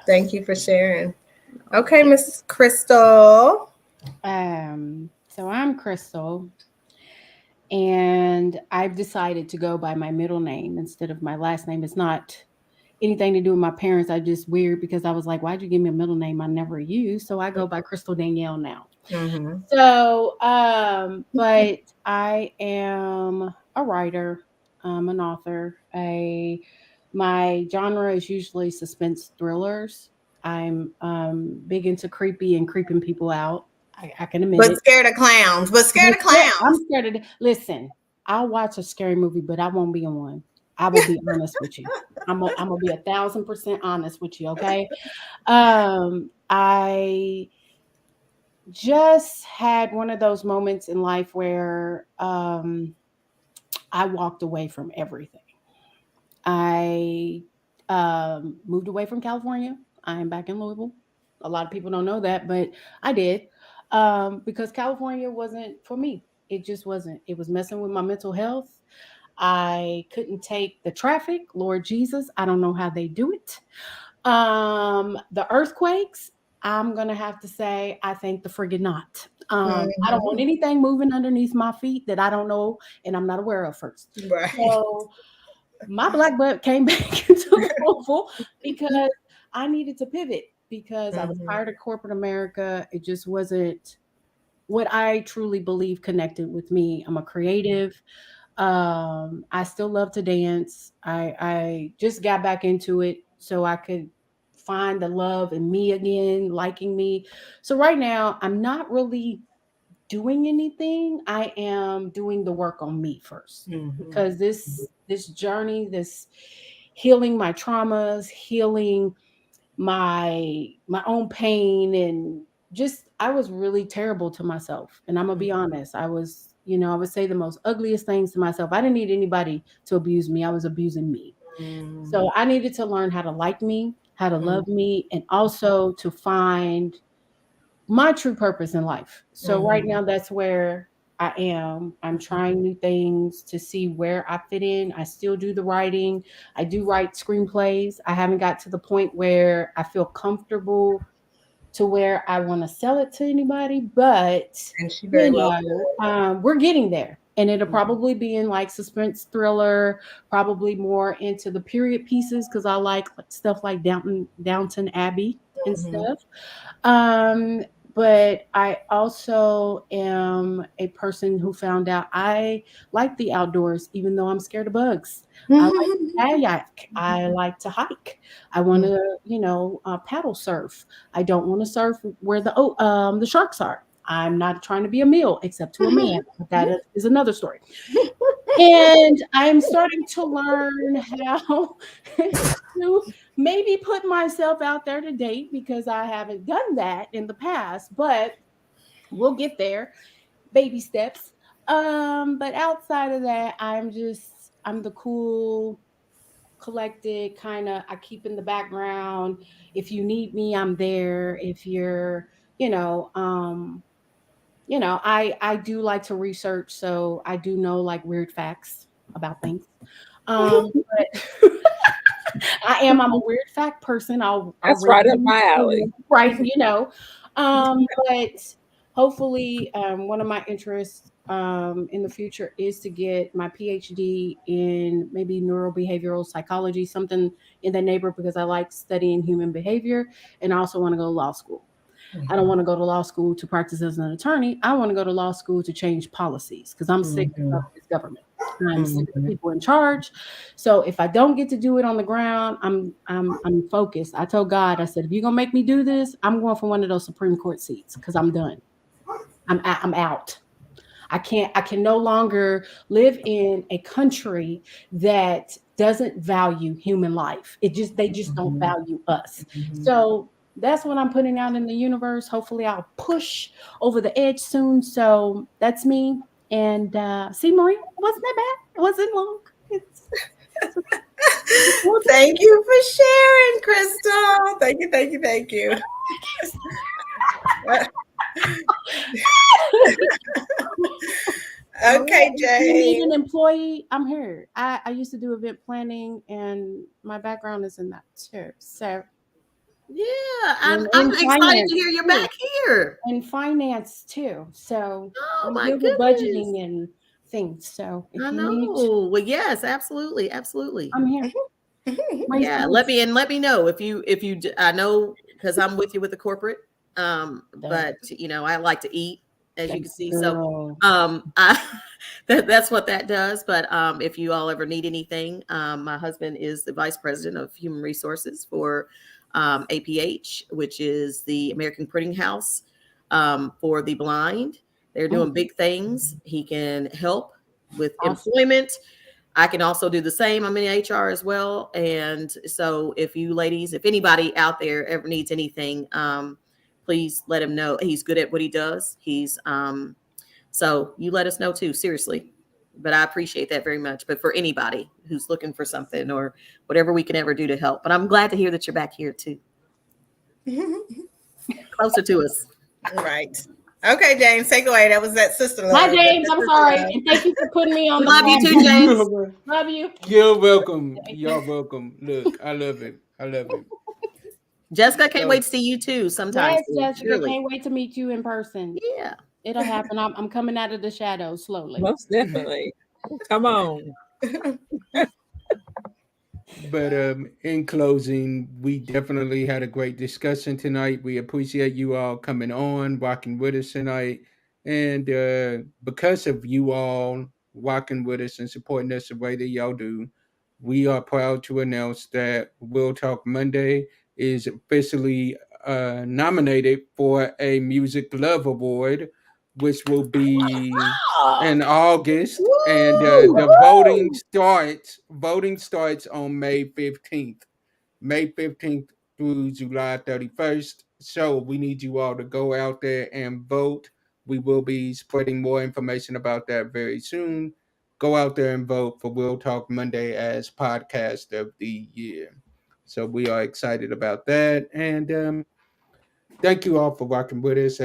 Thank you for sharing. Okay, Mrs. Crystal. So I'm Crystal, and I've decided to go by my middle name instead of my last name. It's not anything to do with my parents. I just weird because I was like, why'd you give me a middle name I never used? So I go by Crystal Danielle now. So, but I am a writer. I'm an author. My genre is usually suspense thrillers. I'm big into creepy and creeping people out. I can admit but it. Scared of clowns. I'm scared of listen, I'll watch a scary movie, but I won't be in one. I will be honest with you. I'm gonna be 1,000% honest with you, okay? I just had one of those moments in life where I walked away from everything. I moved away from California. I am back in Louisville. A lot of people don't know that, but I did because California wasn't for me. It just wasn't. It was messing with my mental health. I couldn't take the traffic. Lord Jesus, I don't know how they do it. The earthquakes, I'm going to have to say, I think the friggin' not. I don't want anything moving underneath my feet that I don't know and I'm not aware of first. Right. So my black butt came back into Louisville because I needed to pivot because I was tired of corporate America. It just wasn't what I truly believe connected with me. I'm a creative. I still love to dance. I just got back into it so I could find the love in me again, liking me. So right now I'm not really doing anything. I am doing the work on me first because this journey, this healing my traumas, healing my own pain, and just I was really terrible to myself. And I'm gonna be honest, I was You know, I would say the most ugliest things to myself. I didn't need anybody to abuse me. I was abusing me. So I needed to learn how to like me, how to love me, and also to find my true purpose in life. So right now, that's where I am. I'm trying new things to see where I fit in. I still do the writing. I do write screenplays. I haven't got to the point where I feel comfortable to where I want to sell it to anybody, but And she very well. we're getting there. And it'll probably be in like suspense thriller, probably more into the period pieces because I like stuff like Downton Abbey and stuff. But I also am a person who found out I like the outdoors, even though I'm scared of bugs. I like to kayak. I like to hike. I want to, paddle surf. I don't want to surf where the sharks are. I'm not trying to be a meal, except to a man. But that is another story. And I'm starting to learn how to maybe put myself out there to date because I haven't done that in the past, but we'll get there. Baby steps. But outside of that, I'm the cool, collected kind of, I keep in the background. If you need me, I'm there. If you're, I do like to research, so I do know like weird facts about things. But I'm a weird fact person. That's right up my alley. Right, but hopefully, one of my interests in the future is to get my PhD in maybe neurobehavioral psychology, something in that neighborhood, because I like studying human behavior, and I also want to go to law school. I don't want to go to law school to practice as an attorney. I want to go to law school to change policies because I'm sick of this government. I'm sick of people in charge. So if I don't get to do it on the ground, I'm focused. I told God, I said, if you're gonna make me do this, I'm going for one of those Supreme Court seats because I'm done. I'm out. I can no longer live in a country that doesn't value human life. They just don't value us. So that's what I'm putting out in the universe. Hopefully I'll push over the edge soon. So that's me. And see, Marie, wasn't that bad? It wasn't long. Thank you for sharing, Crystal. Thank you. Okay, Jay. If you need an employee, I'm here. I used to do event planning, and my background is in that too. So yeah, I'm excited to hear you're back here. And finance too. So I'm good with budgeting and things. So if I know. Well, yes, absolutely. I'm here. Yeah, let me know if you I know because I'm with you with the corporate. But I like to eat, as you can see. So that's what that does. But if you all ever need anything, my husband is the vice president of human resources for APH, which is the American Printing House for the blind. They're doing big things. He can help with employment. I can also do the same. I'm in HR as well. And so if you ladies, if anybody out there ever needs anything, please let him know. He's good at what he does. He's so you let us know too, seriously. But I appreciate that very much. But for anybody who's looking for something or whatever we can ever do to help. But I'm glad to hear that you're back here too. Closer to us. Right. Okay, James, take away. That was that sister love. Hi, James. I'm sorry. And thank you for putting me on. Love you too, James. Love you. You're welcome. You're welcome. Look, I love it. Jessica, can't wait to see you too sometime. Yes, Jessica, can't wait to meet you in person. Yeah. It'll happen. I'm coming out of the shadows slowly. Most definitely. Come on. But in closing, we definitely had a great discussion tonight. We appreciate you all coming on, rocking with us tonight. And because of you all rocking with us and supporting us the way that y'all do, we are proud to announce that Real Talk Monday is officially nominated for a Music Love Award, which will be in August. Woo! And the voting starts on May 15th. May 15th through July 31st. So we need you all to go out there and vote. We will be spreading more information about that very soon. Go out there and vote for Real Talk Monday as podcast of the year. So we are excited about that. And thank you all for rocking with us.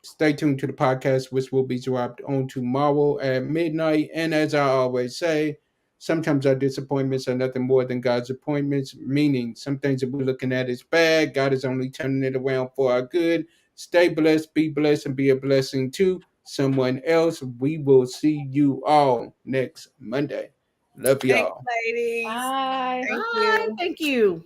Stay tuned to the podcast, which will be dropped on tomorrow at midnight. And as I always say, sometimes our disappointments are nothing more than God's appointments, meaning some things that we're looking at is bad. God is only turning it around for our good. Stay blessed, be blessed, and be a blessing to someone else. We will see you all next Monday. Love y'all. Thanks, ladies. Bye. Thank Bye. you. Thank you.